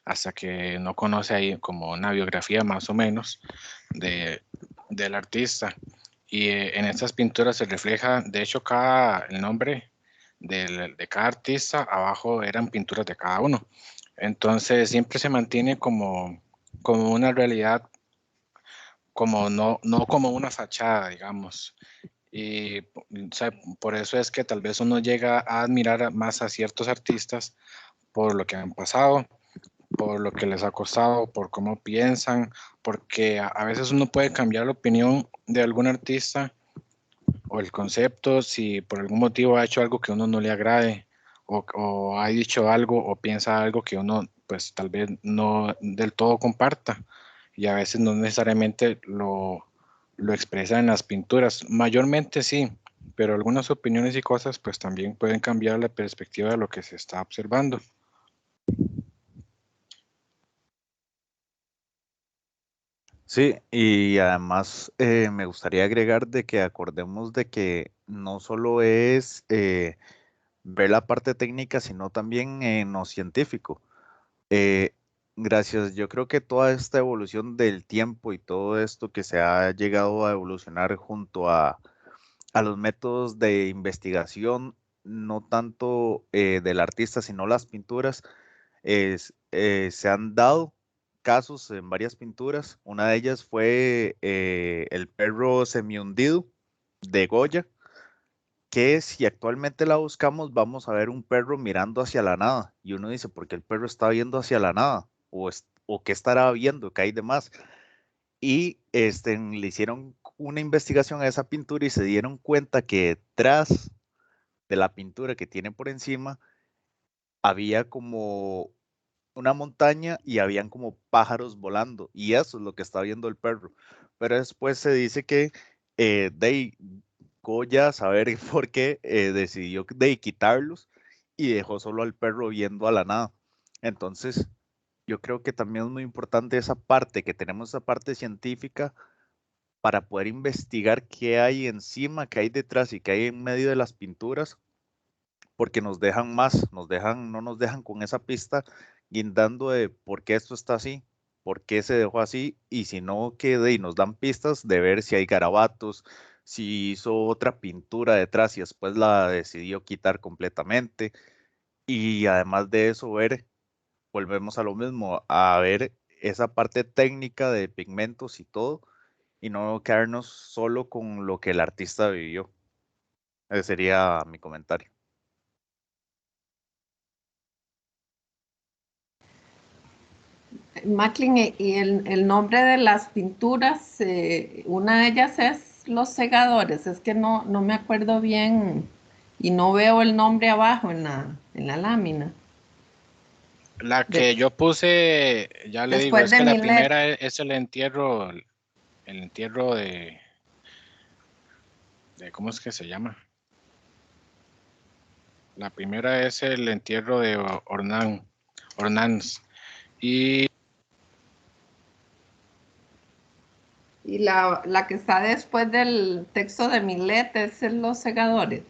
hasta que no conoce ahí como una biografía más o menos del artista. Y en estas pinturas se refleja, de hecho, el nombre de cada artista, abajo eran pinturas de cada uno. Entonces siempre se mantiene como una realidad, como no como una fachada, digamos. Y o sea, por eso es que tal vez uno llega a admirar más a ciertos artistas por lo que han pasado, por lo que les ha costado, por cómo piensan, porque a veces uno puede cambiar la opinión de algún artista o el concepto si por algún motivo ha hecho algo que a uno no le agrade o ha dicho algo o piensa algo que uno pues tal vez no del todo comparta y a veces no necesariamente lo expresa en las pinturas. Mayormente sí, pero algunas opiniones y cosas pues también pueden cambiar la perspectiva de lo que se está observando. Sí, y además me gustaría agregar de que acordemos de que no solo es ver la parte técnica, sino también en lo científico. Eh, Gracias, yo creo que toda esta evolución del tiempo y todo esto que se ha llegado a evolucionar junto a los métodos de investigación, no tanto del artista, sino las pinturas, se han dado casos en varias pinturas. Una de ellas fue el perro semihundido de Goya, que si actualmente la buscamos, vamos a ver un perro mirando hacia la nada. Y uno dice, ¿por qué el perro está viendo hacia la nada? ¿O qué estará viendo? ¿Qué hay de más? Y le hicieron una investigación a esa pintura y se dieron cuenta que detrás de la pintura que tiene por encima había como una montaña y habían como pájaros volando. Y eso es lo que está viendo el perro. Pero después se dice que Goya, saber por qué, decidió quitarlos y dejó solo al perro viendo a la nada. Entonces, yo creo que también es muy importante esa parte, que tenemos esa parte científica para poder investigar qué hay encima, qué hay detrás y qué hay en medio de las pinturas, porque nos dejan más, no nos dejan con esa pista guindando de por qué esto está así, por qué se dejó así, y si no, que nos dan pistas de ver si hay garabatos, si hizo otra pintura detrás y después la decidió quitar completamente, y además de eso, volvemos a lo mismo, a ver esa parte técnica de pigmentos y todo, y no quedarnos solo con lo que el artista vivió. Ese sería mi comentario. Macklin, y el nombre de las pinturas, una de ellas es Los Segadores, es que no me acuerdo bien y no veo el nombre abajo en la lámina. La De- que yo puse, ya le digo, después es de que la Millet. primera es el entierro ¿cómo es que se llama? La primera es el entierro de Ornans. Y Y la que está después del texto de Millet es Los Segadores.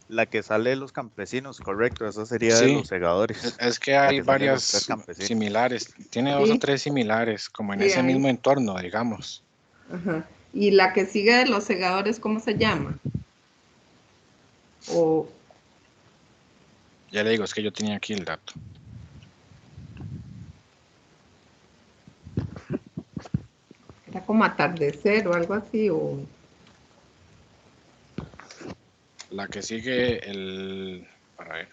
La que sale de los campesinos, correcto, esa sería de sí, los segadores. es que La hay que sale de los tres varias campesinos. similares. Tiene dos o Sí, tres similares, como en sí, ese hay. mismo entorno, digamos. Ajá. ¿Y la que sigue de los segadores, cómo se llama? O Ya le digo, es que yo tenía aquí el dato. era como atardecer o algo así, o La que sigue, para ver.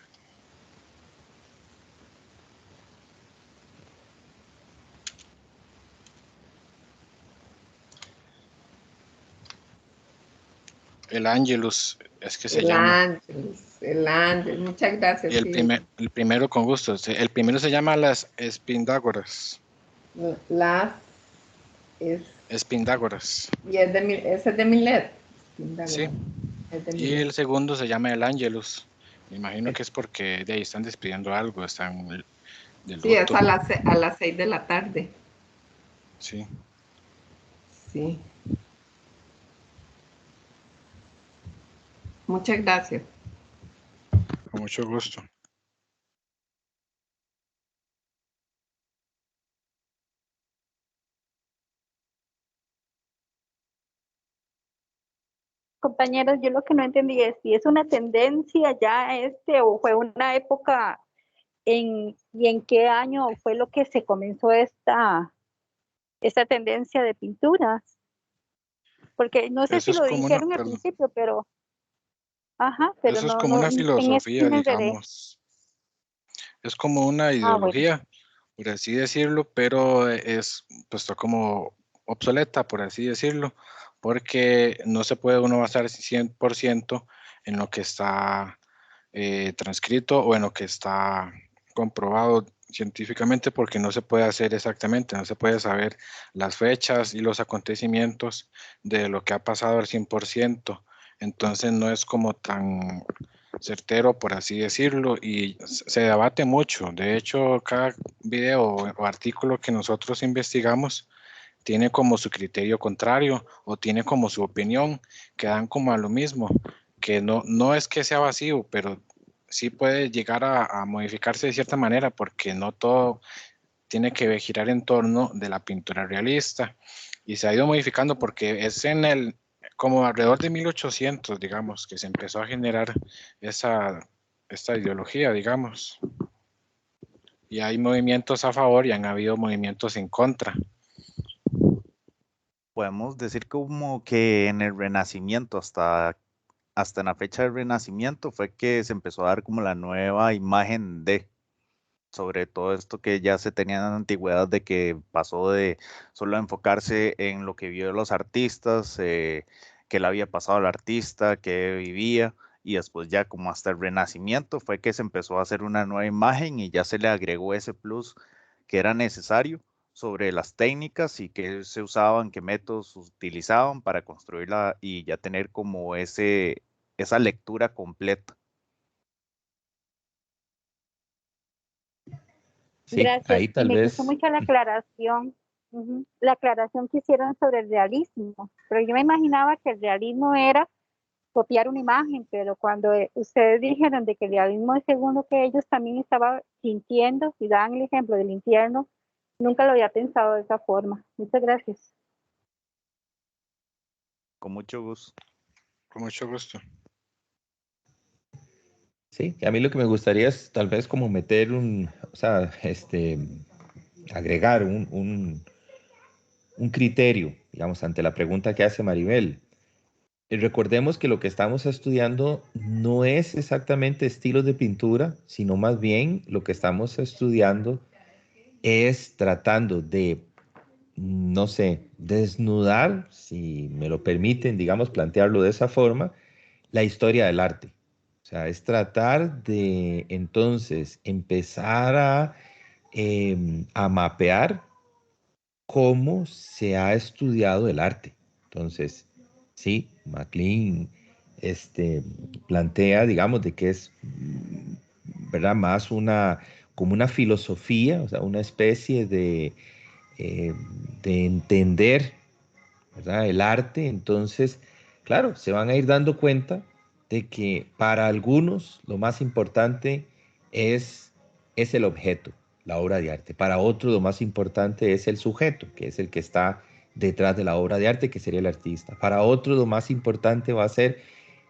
El Angelus, es que se llama. El Ángelus, muchas gracias. Y el primero con gusto. El primero se llama las Espindágoras. Las Espindágoras. Y ese es de Milet. Sí. Es de Y Milet. el segundo se llama el Angelus. Me imagino que es porque de ahí están despidiendo algo, están de luto. Sí, es a las 6 de la tarde. Sí. Sí. Muchas gracias. Con mucho gusto. Compañeros, yo lo que no entendí es si es una tendencia ya o fue una época y en qué año fue lo que se comenzó esta tendencia de pinturas. Porque no sé Eso si es lo como una, dijeron al perdón, principio, pero pero eso es no, como no, una en eso sí filosofía, me enredé. digamos. Es como una Bueno. ideología, por así decirlo, pero es puesto como obsoleta, por así decirlo, porque no se puede uno basar 100% en lo que está transcrito o en lo que está comprobado científicamente, porque no se puede hacer exactamente, no se puede saber las fechas y los acontecimientos de lo que ha pasado al 100%. Entonces no es como tan certero, por así decirlo, y se debate mucho. De hecho, cada video o artículo que nosotros investigamos tiene como su criterio contrario o tiene como su opinión, que dan como a lo mismo, que no es que sea vacío, pero sí puede llegar a modificarse de cierta manera, porque no todo tiene que girar en torno de la pintura realista, y se ha ido modificando porque es como alrededor de 1800, digamos, que se empezó a generar esta ideología, digamos, y hay movimientos a favor y han habido movimientos en contra. Podemos decir como que en el Renacimiento, hasta en la fecha del Renacimiento, fue que se empezó a dar como la nueva imagen sobre todo esto que ya se tenía en la antigüedad, de que pasó de solo enfocarse en lo que vio los artistas, qué le había pasado al artista, qué vivía, y después ya como hasta el Renacimiento fue que se empezó a hacer una nueva imagen y ya se le agregó ese plus que era necesario sobre las técnicas y qué se usaban, qué métodos utilizaban para construirla y ya tener como esa lectura completa. Sí, Gracias. ahí Y tal me gustó vez. mucho la aclaración, la aclaración que hicieron sobre el realismo. Pero yo me imaginaba que el realismo era copiar una imagen, pero cuando ustedes dijeron de que el realismo es según lo que ellos también estaban sintiendo, y dan el ejemplo del infierno, nunca lo había pensado de esa forma. Muchas gracias. Con mucho gusto. Con mucho gusto. Sí, a mí lo que me gustaría es tal vez como meter agregar un criterio, digamos, ante la pregunta que hace Maribel. Recordemos que lo que estamos estudiando no es exactamente estilos de pintura, sino más bien lo que estamos estudiando es tratando de, no sé, desnudar, si me lo permiten, digamos, plantearlo de esa forma, la historia del arte. O sea, es tratar de entonces empezar a mapear cómo se ha estudiado el arte. Entonces, sí, MacLean plantea, digamos, de que es, ¿verdad? Más como una filosofía, o sea, una especie eh, de entender, ¿verdad? El arte. Entonces, claro, se van a ir dando cuenta de que para algunos lo más importante es el objeto, la obra de arte. Para otros lo más importante es el sujeto, que es el que está detrás de la obra de arte, que sería el artista. Para otros lo más importante va a ser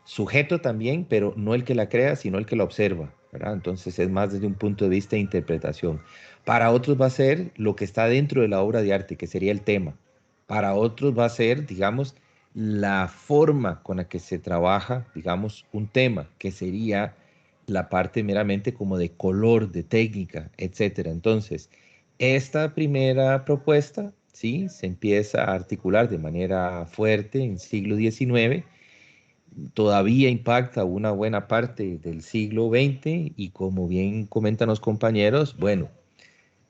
sujeto también, pero no el que la crea, sino el que la observa, ¿verdad? Entonces es más desde un punto de vista de interpretación. Para otros va a ser lo que está dentro de la obra de arte, que sería el tema. Para otros va a ser, digamos, la forma con la que se trabaja, digamos, un tema, que sería la parte meramente como de color, de técnica, etcétera. Entonces, esta primera propuesta, sí, se empieza a articular de manera fuerte en siglo XIX, todavía impacta una buena parte del siglo XX y como bien comentan los compañeros, bueno,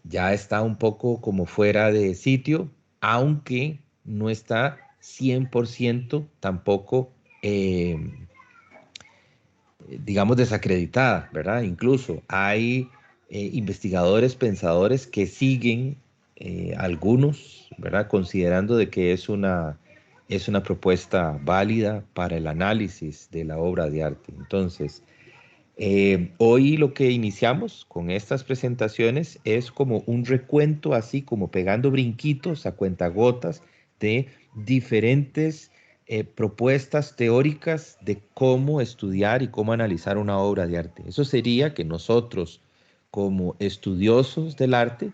ya está un poco como fuera de sitio, aunque no está 100% tampoco, digamos, desacreditada, ¿verdad? Incluso hay investigadores, pensadores que siguen, algunos, ¿verdad? Considerando de que es una propuesta válida para el análisis de la obra de arte. Entonces, hoy lo que iniciamos con estas presentaciones es como un recuento, así como pegando brinquitos a cuentagotas de diferentes propuestas teóricas de cómo estudiar y cómo analizar una obra de arte. Eso sería que nosotros, como estudiosos del arte,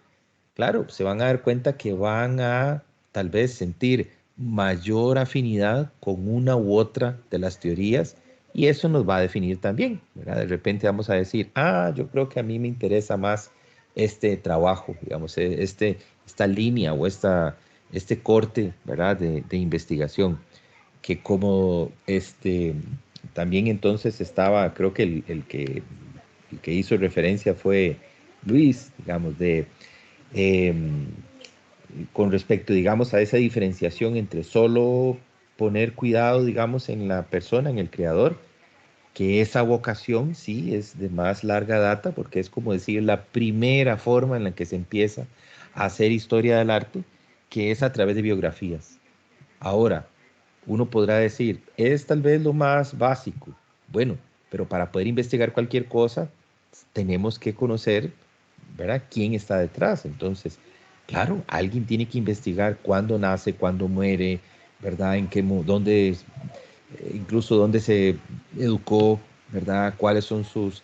claro, se van a dar cuenta que van a tal vez sentir mayor afinidad con una u otra de las teorías y eso nos va a definir también, ¿verdad? De repente vamos a decir, ah, yo creo que a mí me interesa más este trabajo, digamos, esta línea o este corte, ¿verdad? De investigación, que como también entonces estaba, creo que el que hizo referencia fue Luis, digamos, eh, con respecto, digamos, a esa diferenciación entre solo poner cuidado, digamos, en la persona, en el creador, que esa vocación sí es de más larga data, porque es como decir la primera forma en la que se empieza a hacer historia del arte, que es a través de biografías. Ahora, uno podrá decir, es tal vez lo más básico. Bueno, pero para poder investigar cualquier cosa, tenemos que conocer, ¿verdad?, quién está detrás. Entonces, claro, alguien tiene que investigar cuándo nace, cuándo muere, ¿verdad? Dónde, incluso dónde se educó, ¿verdad? Cuáles son sus,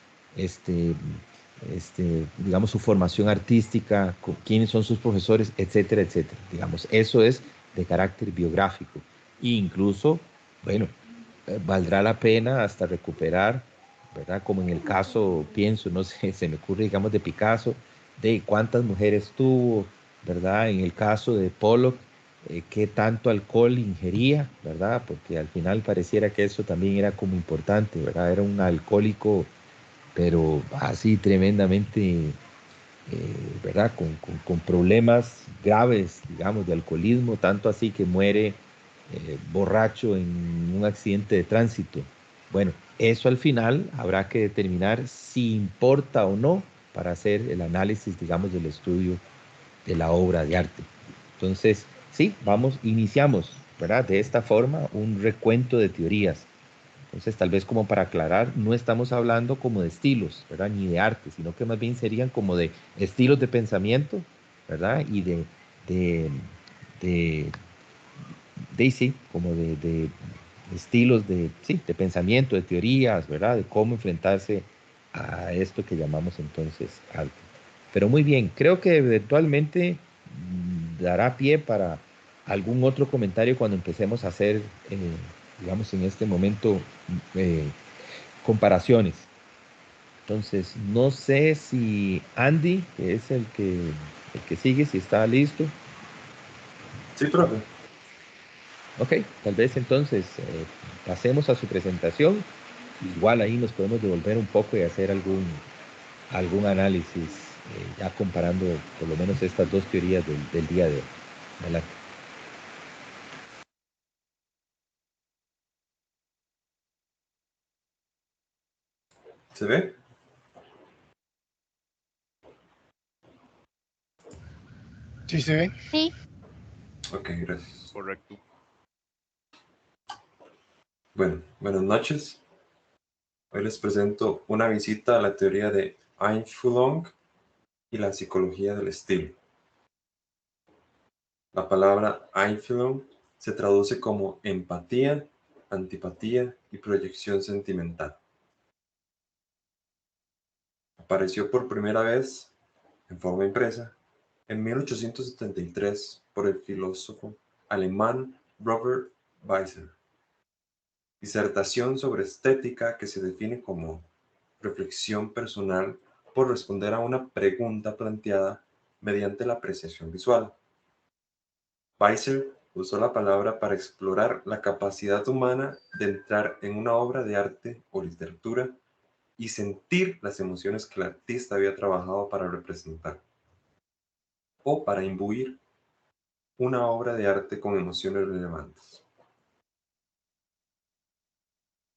digamos, su formación artística, quiénes son sus profesores, etcétera, etcétera. Digamos, eso es de carácter biográfico. E incluso, bueno, valdrá la pena hasta recuperar, ¿verdad? Como en el caso, pienso, no sé, se me ocurre, digamos, de Picasso, de cuántas mujeres tuvo, ¿verdad? En el caso de Pollock, qué tanto alcohol ingería, ¿verdad? Porque al final pareciera que eso también era como importante, ¿verdad? Era un alcohólico, pero así tremendamente, ¿verdad? Con problemas graves, digamos, de alcoholismo, tanto así que muere borracho en un accidente de tránsito. Bueno, eso al final habrá que determinar si importa o no para hacer el análisis, digamos, del estudio de la obra de arte. Entonces, sí, iniciamos, ¿verdad? De esta forma, un recuento de teorías. Entonces, tal vez como para aclarar, no estamos hablando como de estilos, ¿verdad? Ni de arte, sino que más bien serían como de estilos de pensamiento, ¿verdad? Y de, de, sí, como de estilos sí, de pensamiento, de teorías, ¿verdad? De cómo enfrentarse a esto que llamamos entonces arte. Pero muy bien, creo que eventualmente dará pie para algún otro comentario cuando empecemos a hacer, digamos, en este momento, eh, comparaciones. Entonces, no sé si Andy, que es el que sigue, si está listo. Sí, profe. Ok, tal vez entonces pasemos a su presentación. Igual ahí nos podemos devolver un poco y hacer algún análisis, ya comparando por lo menos estas dos teorías del día de hoy. Adelante. ¿Se ve? Sí, se ve. Sí, Ok, gracias. Correcto. Bueno, buenas noches. Hoy les presento una visita a la teoría de Einfühlung y la psicología del estilo. La palabra Einfühlung se traduce como empatía, antipatía y proyección sentimental. Apareció por primera vez en forma impresa en 1873 por el filósofo alemán Robert Weiser. Disertación sobre estética que se define como reflexión personal por responder a una pregunta planteada mediante la apreciación visual. Weiser usó la palabra para explorar la capacidad humana de entrar en una obra de arte o literatura y sentir las emociones que el artista había trabajado para representar, o para imbuir una obra de arte con emociones relevantes.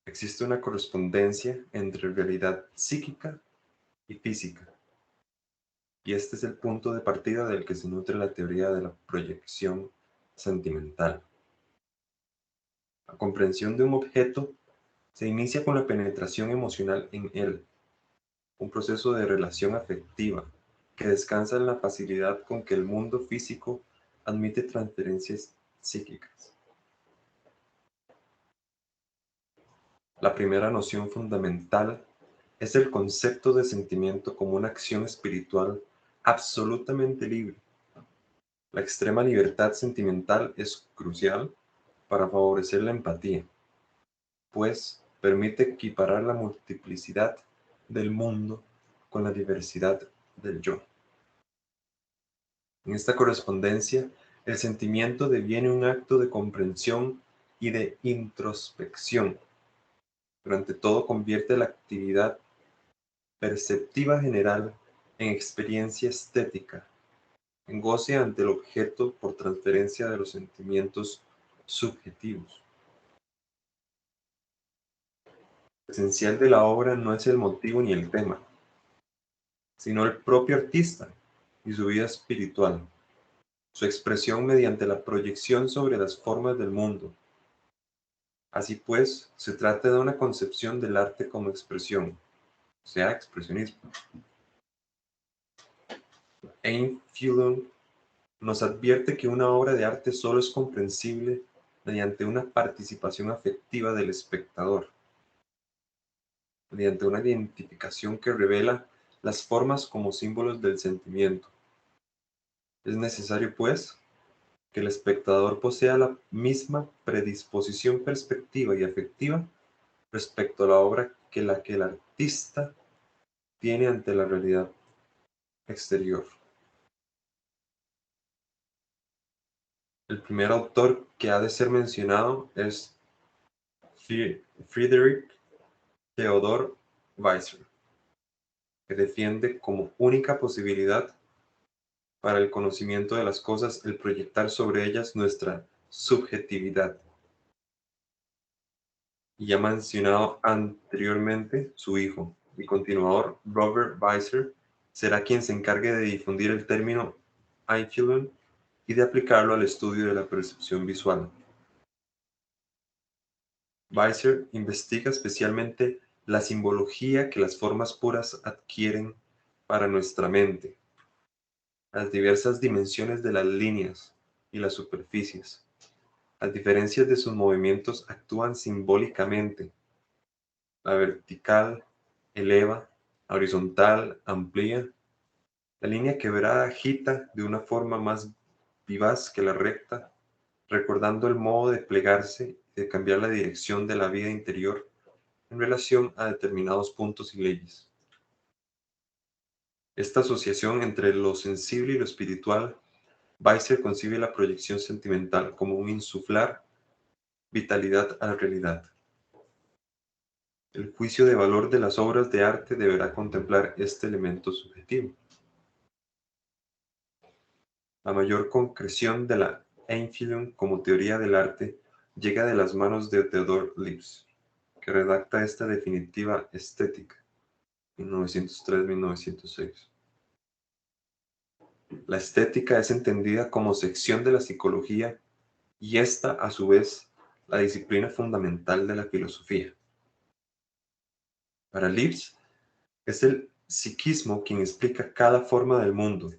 Existe una correspondencia entre realidad psíquica y física, y este es el punto de partida del que se nutre la teoría de la proyección sentimental. La comprensión de un objeto se inicia con la penetración emocional en él, un proceso de relación afectiva que descansa en la facilidad con que el mundo físico admite transferencias psíquicas. La primera noción fundamental es el concepto de sentimiento como una acción espiritual absolutamente libre. La extrema libertad sentimental es crucial para favorecer la empatía, pues permite equiparar la multiplicidad del mundo con la diversidad del yo. En esta correspondencia, el sentimiento deviene un acto de comprensión y de introspección, pero ante todo convierte la actividad perceptiva general en experiencia estética, en goce ante el objeto por transferencia de los sentimientos subjetivos. Lo esencial de la obra no es el motivo ni el tema, sino el propio artista y su vida espiritual, su expresión mediante la proyección sobre las formas del mundo. Así pues, se trata de una concepción del arte como expresión, o sea, expresionismo. Einfühlung nos advierte que una obra de arte solo es comprensible mediante una participación afectiva del espectador, mediante una identificación que revela las formas como símbolos del sentimiento. Es necesario, pues, que el espectador posea la misma predisposición perspectiva y afectiva respecto a la obra que el artista tiene ante la realidad exterior. El primer autor que ha de ser mencionado es Friedrich Theodor Weiser, que defiende como única posibilidad para el conocimiento de las cosas el proyectar sobre ellas nuestra subjetividad. Y ya mencionado anteriormente, su hijo y continuador Robert Weiser será quien se encargue de difundir el término Einfühlung y de aplicarlo al estudio de la percepción visual. Weiser investiga especialmente la simbología que las formas puras adquieren para nuestra mente, las diversas dimensiones de las líneas y las superficies. Las diferencias de sus movimientos actúan simbólicamente. La vertical eleva, la horizontal amplía, la línea quebrada agita de una forma más vivaz que la recta, recordando el modo de plegarse y de cambiar la dirección de la vida interior en relación a determinados puntos y leyes. Esta asociación entre lo sensible y lo espiritual, Weiser concibe la proyección sentimental como un insuflar vitalidad a la realidad. El juicio de valor de las obras de arte deberá contemplar este elemento subjetivo. La mayor concreción de la Einfühlung como teoría del arte llega de las manos de Theodor Lipps, que redacta esta definitiva estética, 1903-1906. La estética es entendida como sección de la psicología y esta, a su vez, la disciplina fundamental de la filosofía. Para Lipps, es el psiquismo quien explica cada forma del mundo.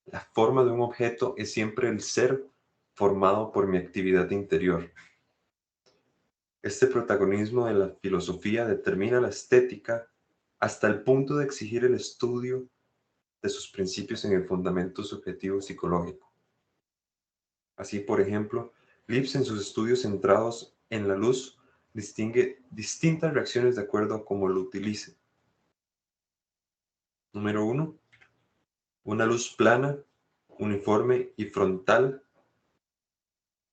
La forma de un objeto es siempre el ser formado por mi actividad interior. Este protagonismo de la filosofía determina la estética hasta el punto de exigir el estudio de sus principios en el fundamento subjetivo psicológico. Así, por ejemplo, Lipps en sus estudios centrados en la luz distingue distintas reacciones de acuerdo a cómo lo utilice. Número 1. Una luz plana, uniforme y frontal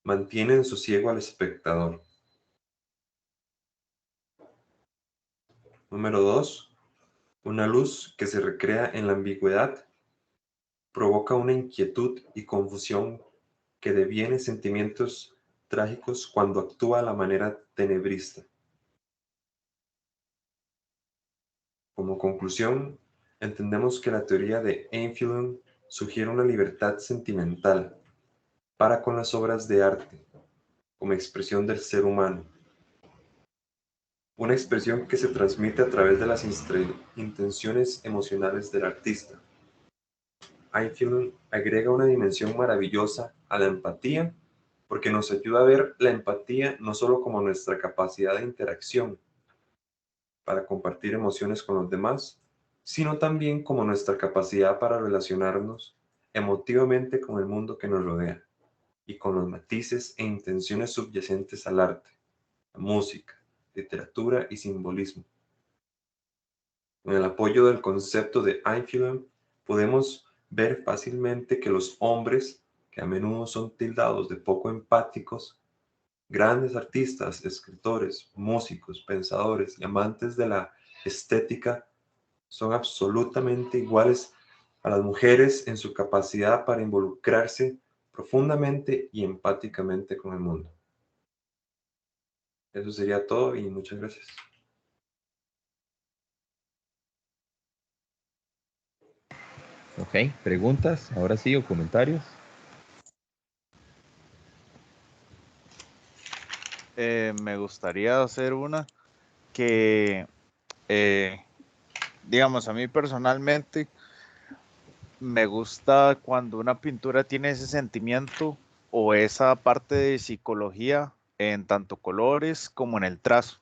mantiene en sosiego al espectador. Número 2. Una luz que se recrea en la ambigüedad provoca una inquietud y confusión que deviene sentimientos trágicos cuando actúa a la manera tenebrista. Como conclusión, entendemos que la teoría de Einfühlung sugiere una libertad sentimental para con las obras de arte como expresión del ser humano. Una expresión que se transmite a través de las intenciones emocionales del artista. Einfühlung agrega una dimensión maravillosa a la empatía porque nos ayuda a ver la empatía no solo como nuestra capacidad de interacción para compartir emociones con los demás, sino también como nuestra capacidad para relacionarnos emotivamente con el mundo que nos rodea y con los matices e intenciones subyacentes al arte, la música, literatura y simbolismo. Con el apoyo del concepto de Einfühlung, podemos ver fácilmente que los hombres, que a menudo son tildados de poco empáticos, grandes artistas, escritores, músicos, pensadores y amantes de la estética, son absolutamente iguales a las mujeres en su capacidad para involucrarse profundamente y empáticamente con el mundo. Eso sería todo y muchas gracias. Ok, preguntas, ahora sí, o comentarios. Me gustaría hacer una que, digamos, a mí personalmente me gusta cuando una pintura tiene ese sentimiento o esa parte de psicología en tanto colores como en el trazo.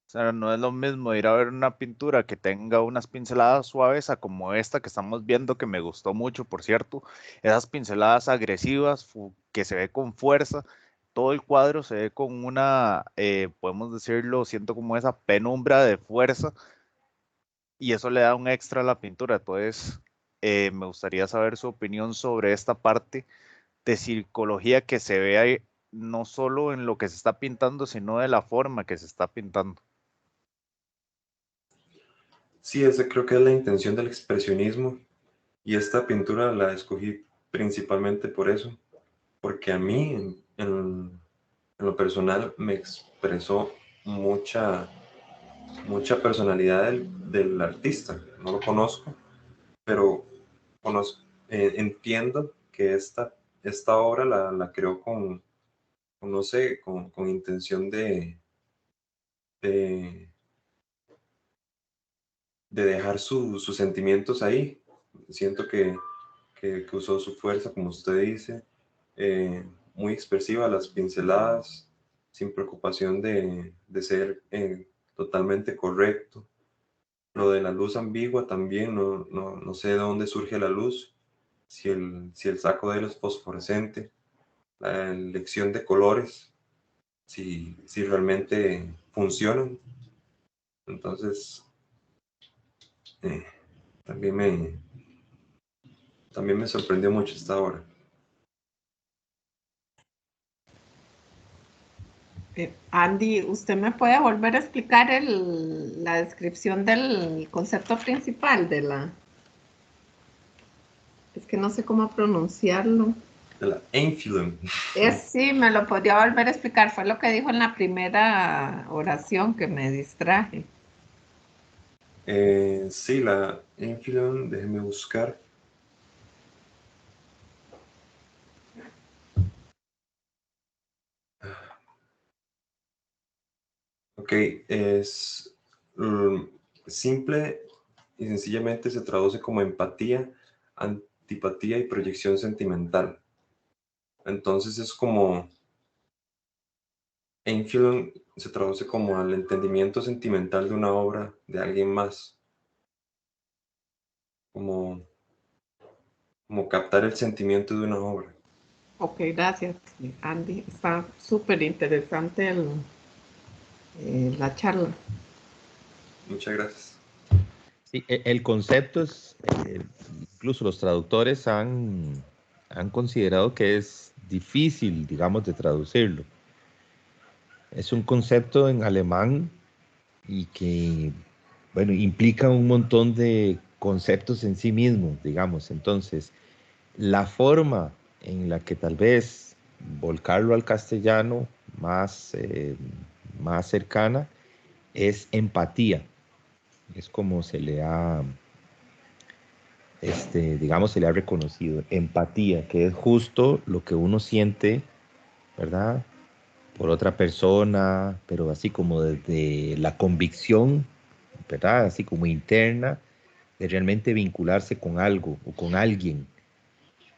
O sea, no es lo mismo ir a ver una pintura que tenga unas pinceladas suaves a como esta que estamos viendo, que me gustó mucho, por cierto. Esas pinceladas agresivas que se ve con fuerza. Todo el cuadro se ve con una, podemos decirlo, siento como esa penumbra de fuerza y eso le da un extra a la pintura. Entonces, me gustaría saber su opinión sobre esta parte de psicología que se ve ahí, no solo en lo que se está pintando, sino de la forma que se está pintando. Sí, esa creo que es la intención del expresionismo y esta pintura la escogí principalmente por eso, porque a mí en lo personal me expresó mucha personalidad del artista. No lo conozco, pero entiendo que esta obra la creó no sé, con intención de, de dejar sus sentimientos ahí. Siento que usó su fuerza, como usted dice, muy expresiva, las pinceladas, sin preocupación de ser totalmente correcto. Lo de la luz ambigua también, no sé de dónde surge la luz, si el saco de él es fosforescente, la elección de colores, si realmente funcionan. Entonces, eh, también me sorprendió mucho esta obra. Andy, ¿usted me puede volver a explicar la descripción del concepto principal de la... Es que no sé cómo pronunciarlo. De la Einfühlung. Sí, me lo podría volver a explicar. Fue lo que dijo en la primera oración que me distraje. Sí, la Einfühlung, déjeme buscar. Ok, es simple y sencillamente se traduce como empatía antipatía y proyección sentimental. Entonces es como, Einfühlung se traduce como al entendimiento sentimental de una obra de alguien más, como captar el sentimiento de una obra. Ok, gracias, Andy. Está súper interesante la charla. Muchas gracias. Sí, el concepto es, incluso los traductores han considerado que es difícil, digamos, de traducirlo. Es un concepto en alemán y que, bueno, implica un montón de conceptos en sí mismo, digamos. Entonces, la forma en la que tal vez volcarlo al castellano más cercana es empatía. Es como se le ha, digamos, se le ha reconocido. Empatía, que es justo lo que uno siente, ¿verdad? Por otra persona, pero así como desde la convicción, ¿verdad? Así como interna, de realmente vincularse con algo o con alguien.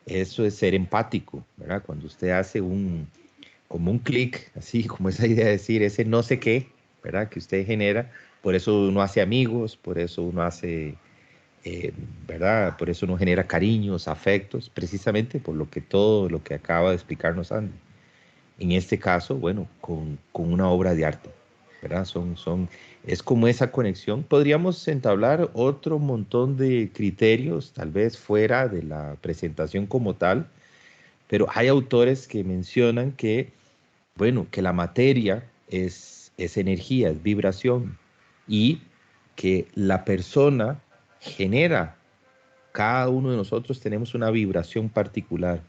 Eso es ser empático, ¿verdad? Cuando usted hace como un clic, así como esa idea de decir, ese no sé qué, ¿verdad? Que usted genera, por eso uno hace amigos, por eso uno hace, ¿verdad? Por eso uno genera cariños, afectos, precisamente por todo lo que acaba de explicarnos Andy. En este caso, bueno, con una obra de arte, ¿verdad? Es como esa conexión. Podríamos entablar otro montón de criterios, tal vez fuera de la presentación como tal, pero hay autores que mencionan que, bueno, que la materia es energía, es vibración, y que la persona genera, cada uno de nosotros tenemos una vibración particular.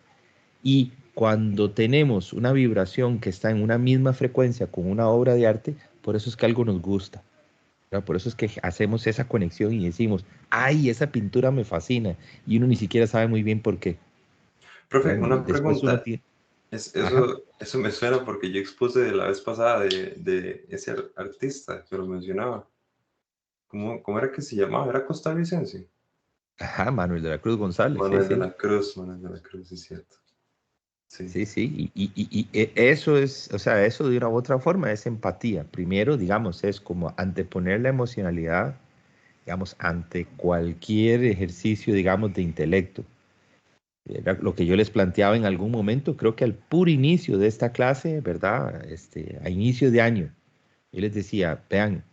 Y cuando tenemos una vibración que está en una misma frecuencia con una obra de arte, por eso es que algo nos gusta, ¿verdad? Por eso es que hacemos esa conexión y decimos, ay, esa pintura me fascina, y uno ni siquiera sabe muy bien por qué. Profe, una Después uno pregunta. tiene... Ajá. Eso me suena porque yo expuse la vez pasada de ese artista que lo mencionaba. ¿Cómo era que se llamaba? ¿Era costarricense? Ajá, Manuel de la Cruz González, sí, sí. Manuel de la Cruz, es cierto. Sí. Sí, sí, y eso es, o sea, eso de una u otra forma es empatía. Primero, digamos, es como anteponer la emocionalidad, digamos, ante cualquier ejercicio, digamos, de intelecto. Era lo que yo les planteaba en algún momento, creo que al puro inicio de esta clase, ¿verdad? A inicio de año, yo les decía, vean,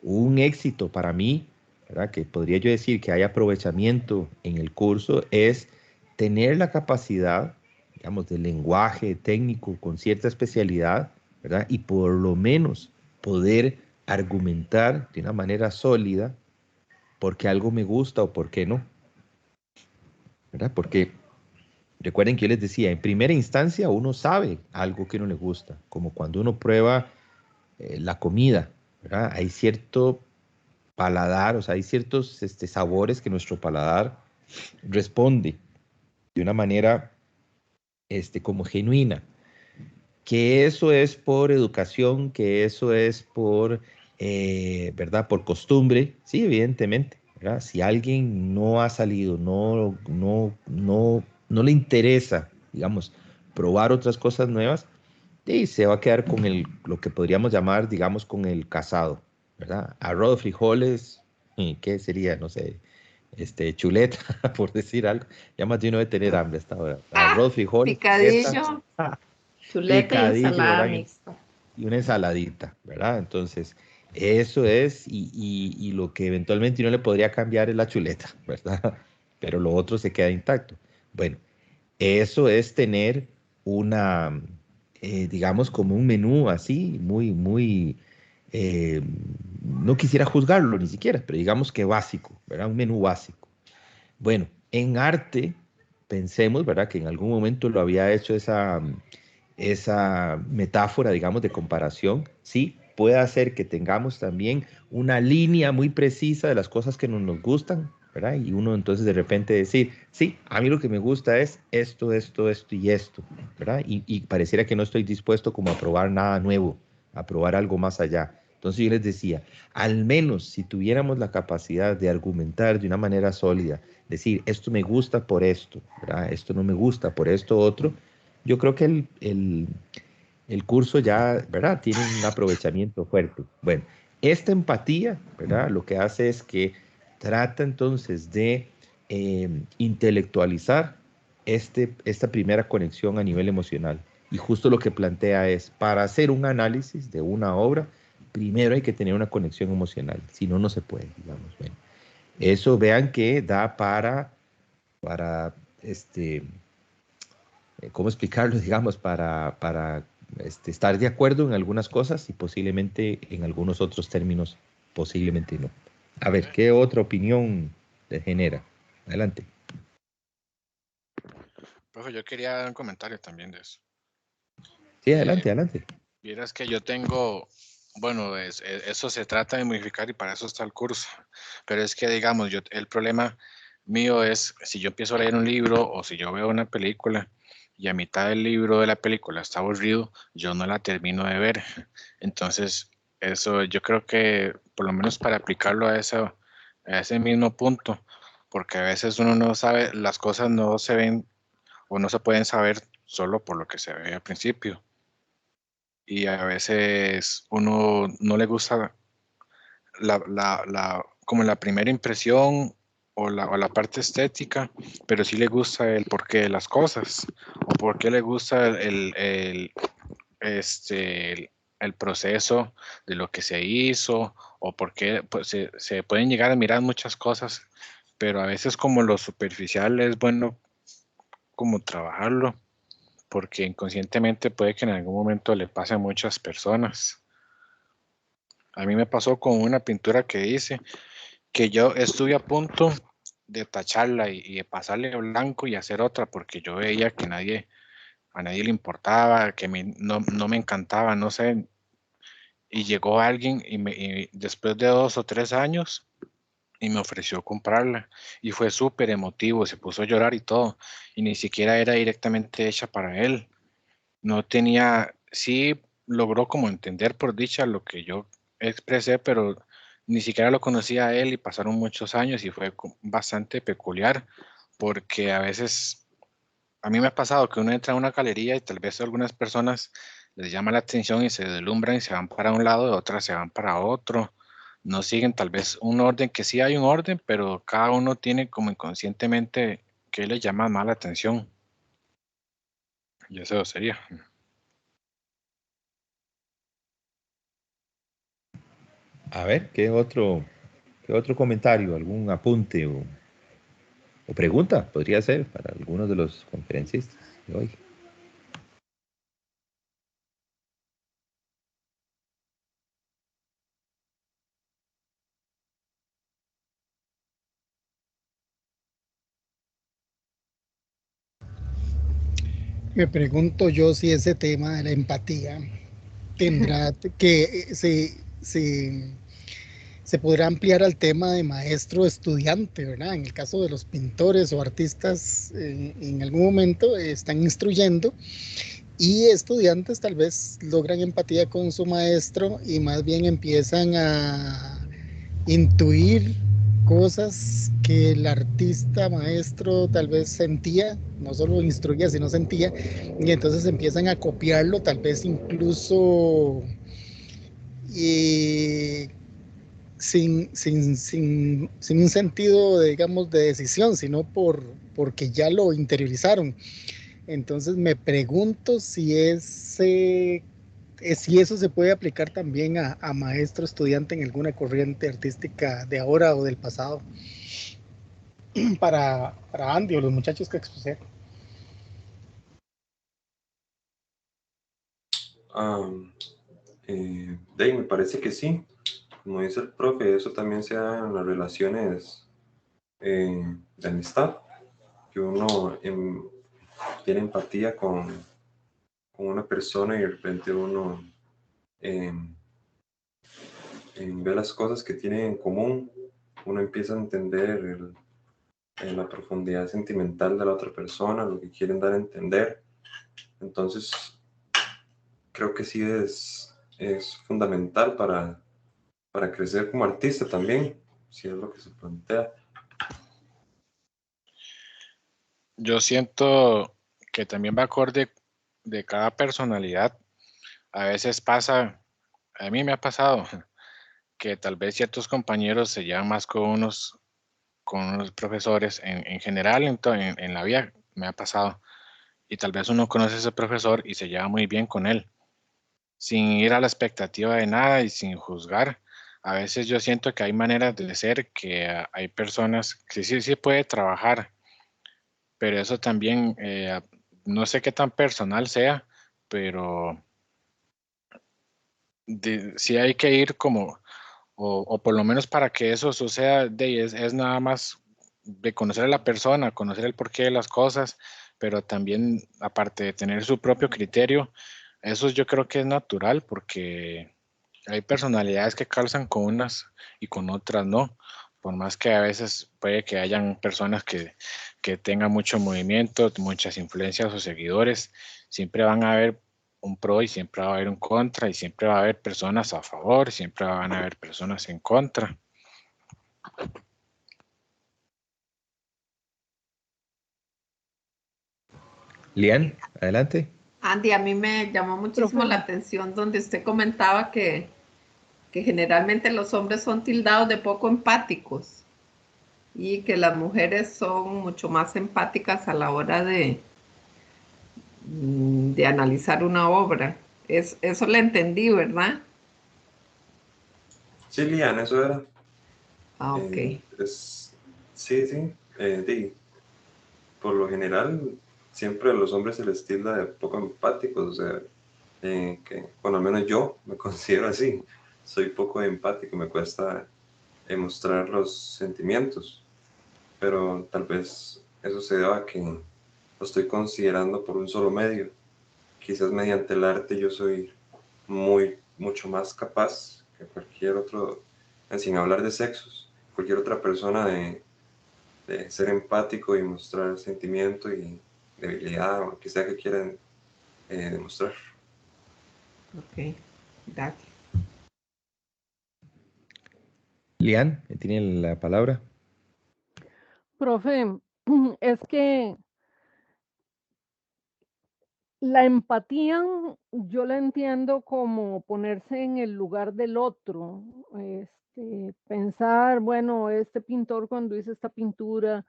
un éxito para mí, ¿verdad? Que podría yo decir que hay aprovechamiento en el curso, es tener la capacidad, digamos, de lenguaje técnico con cierta especialidad, ¿verdad? Y por lo menos poder argumentar de una manera sólida por qué algo me gusta o por qué no, ¿verdad? Porque recuerden que yo les decía, en primera instancia uno sabe algo que no le gusta, como cuando uno prueba la comida, ¿verdad? Hay cierto paladar, o sea, hay ciertos sabores que nuestro paladar responde de una manera como genuina, que eso es por educación, que eso es por, ¿verdad? Por costumbre, sí, evidentemente, ¿verdad? Si alguien no ha salido, no le interesa, digamos, probar otras cosas nuevas, y se va a quedar con lo que podríamos llamar, digamos, con el casado, ¿verdad? Arroz, frijoles, ¿qué sería? No sé, chuleta, por decir algo. Ya más de uno de tener hambre hasta ahora. Arroz, frijoles, chuleta, Picadillo, chuleta y picadillo, ensalada ¿verdad? mixta. Y una ensaladita, ¿verdad? Entonces, eso es, y lo que eventualmente uno le podría cambiar es la chuleta, ¿verdad? Pero lo otro se queda intacto. Bueno, eso es tener una, digamos, como un menú así, eh, no quisiera juzgarlo ni siquiera, pero digamos que básico, ¿verdad? Un menú básico. Bueno, en arte, pensemos, ¿verdad? Que en algún momento lo había hecho esa metáfora, digamos, de comparación, sí, puede hacer que tengamos también una línea muy precisa de las cosas que nos gustan, ¿verdad? Y uno entonces de repente decir, sí, a mí lo que me gusta es esto, esto, esto y esto, ¿verdad? Y pareciera que no estoy dispuesto como a probar nada nuevo, a probar algo más allá. Entonces yo les decía, al menos si tuviéramos la capacidad de argumentar de una manera sólida decir, esto me gusta por esto, ¿verdad? Esto no me gusta por esto otro. Yo creo que el curso ya, ¿verdad? Tiene un aprovechamiento fuerte. Bueno, esta empatía, ¿verdad? Lo que hace es que trata entonces de intelectualizar esta primera conexión a nivel emocional. Y justo lo que plantea es, para hacer un análisis de una obra, primero hay que tener una conexión emocional, si no, no se puede, digamos. Bueno, eso vean que da para ¿cómo explicarlo? Digamos, para estar de acuerdo en algunas cosas y posiblemente en algunos otros términos, posiblemente no. A ver, ¿qué otra opinión le genera? Adelante. Profe, yo quería dar un comentario también de eso. Sí, adelante, adelante. Vieras que yo tengo, bueno, eso se trata de modificar y para eso está el curso. Pero es que, digamos, el problema mío es si yo empiezo a leer un libro o si yo veo una película y a mitad del libro de la película está aburrido, yo no la termino de ver. Entonces, eso yo creo que por lo menos para aplicarlo a ese mismo punto, porque a veces uno no sabe, las cosas no se ven o no se pueden saber solo por lo que se ve al principio. Y a veces uno no le gusta como la primera impresión o la parte estética, pero sí le gusta el porqué de las cosas o por qué le gusta el proceso de lo que se hizo o por qué pues, se pueden llegar a mirar muchas cosas, pero a veces como lo superficial es bueno como trabajarlo porque inconscientemente puede que en algún momento le pase a muchas personas. A mí me pasó con una pintura que hice, que yo estuve a punto de tacharla y de pasarle blanco y hacer otra, porque yo veía que a nadie le importaba, que no me encantaba, no sé. Y llegó alguien y después de 2 o 3 años y me ofreció comprarla. Y fue súper emotivo, se puso a llorar y todo. Y ni siquiera era directamente hecha para él. No tenía, sí logró como entender por dicha lo que yo expresé, pero ni siquiera lo conocía a él y pasaron muchos años y fue bastante peculiar porque a veces a mí me ha pasado que uno entra a una galería y tal vez a algunas personas les llama la atención y se deslumbran y se van para un lado y otras se van para otro. No siguen tal vez un orden, que sí hay un orden, pero cada uno tiene como inconscientemente que le llama más la atención. Y eso sería. A ver, ¿qué otro comentario, algún apunte o pregunta podría ser para algunos de los conferencistas de hoy? Me pregunto yo si ese tema de la empatía tendrá que se podrá ampliar al tema de maestro-estudiante, ¿verdad? En el caso de los pintores o artistas, en algún momento están instruyendo y estudiantes tal vez logran empatía con su maestro y más bien empiezan a intuir cosas que el artista maestro tal vez sentía, no solo instruía, sino sentía, y entonces empiezan a copiarlo, tal vez incluso sin un sentido, digamos, de decisión, sino porque ya lo interiorizaron. Entonces me pregunto si eso se puede aplicar también a maestro estudiante en alguna corriente artística de ahora o del pasado. Para Andy o los muchachos que expusieron. Me parece que sí. Como dice el profe, eso también se da en las relaciones de amistad, que uno tiene empatía con una persona y de repente uno ve las cosas que tienen en común, uno empieza a entender la profundidad sentimental de la otra persona, lo que quieren dar a entender. Entonces, creo que sí es fundamental para crecer como artista también, si es lo que se plantea. Yo siento que también va acorde de cada personalidad. A veces pasa, a mí me ha pasado, que tal vez ciertos compañeros se llevan más con unos profesores en general, en la vida me ha pasado. Y tal vez uno conoce a ese profesor y se lleva muy bien con él, sin ir a la expectativa de nada y sin juzgar. A veces yo siento que hay maneras de ser que hay personas que sí puede trabajar, pero eso también, no sé qué tan personal sea, pero sí hay que ir como, o por lo menos para que eso suceda, es nada más de conocer a la persona, conocer el porqué de las cosas, pero también aparte de tener su propio criterio, eso yo creo que es natural porque hay personalidades que calzan con unas y con otras no. Por más que a veces puede que hayan personas que tengan mucho movimiento, muchas influencias o seguidores, siempre van a haber un pro y siempre va a haber un contra y siempre va a haber personas a favor, siempre van a haber personas en contra. Lian, adelante. Andy, a mí me llamó muchísimo la atención donde usted comentaba que generalmente los hombres son tildados de poco empáticos y que las mujeres son mucho más empáticas a la hora de analizar una obra. Eso le entendí, ¿verdad? Sí, Lian, eso era. Ah, ok. Sí. Por lo general, siempre a los hombres se les tilda de poco empáticos, o sea, bueno, al menos yo me considero así. Soy poco empático, me cuesta mostrar los sentimientos, pero tal vez eso se deba a que lo estoy considerando por un solo medio. Quizás mediante el arte yo soy mucho más capaz que cualquier otro, sin hablar de sexos, cualquier otra persona de ser empático y mostrar sentimiento y debilidad o lo que sea que quieran demostrar. Ok, gracias. Lian, tiene la palabra. Profe, es que la empatía yo la entiendo como ponerse en el lugar del otro, pensar, bueno, este pintor cuando hizo esta pintura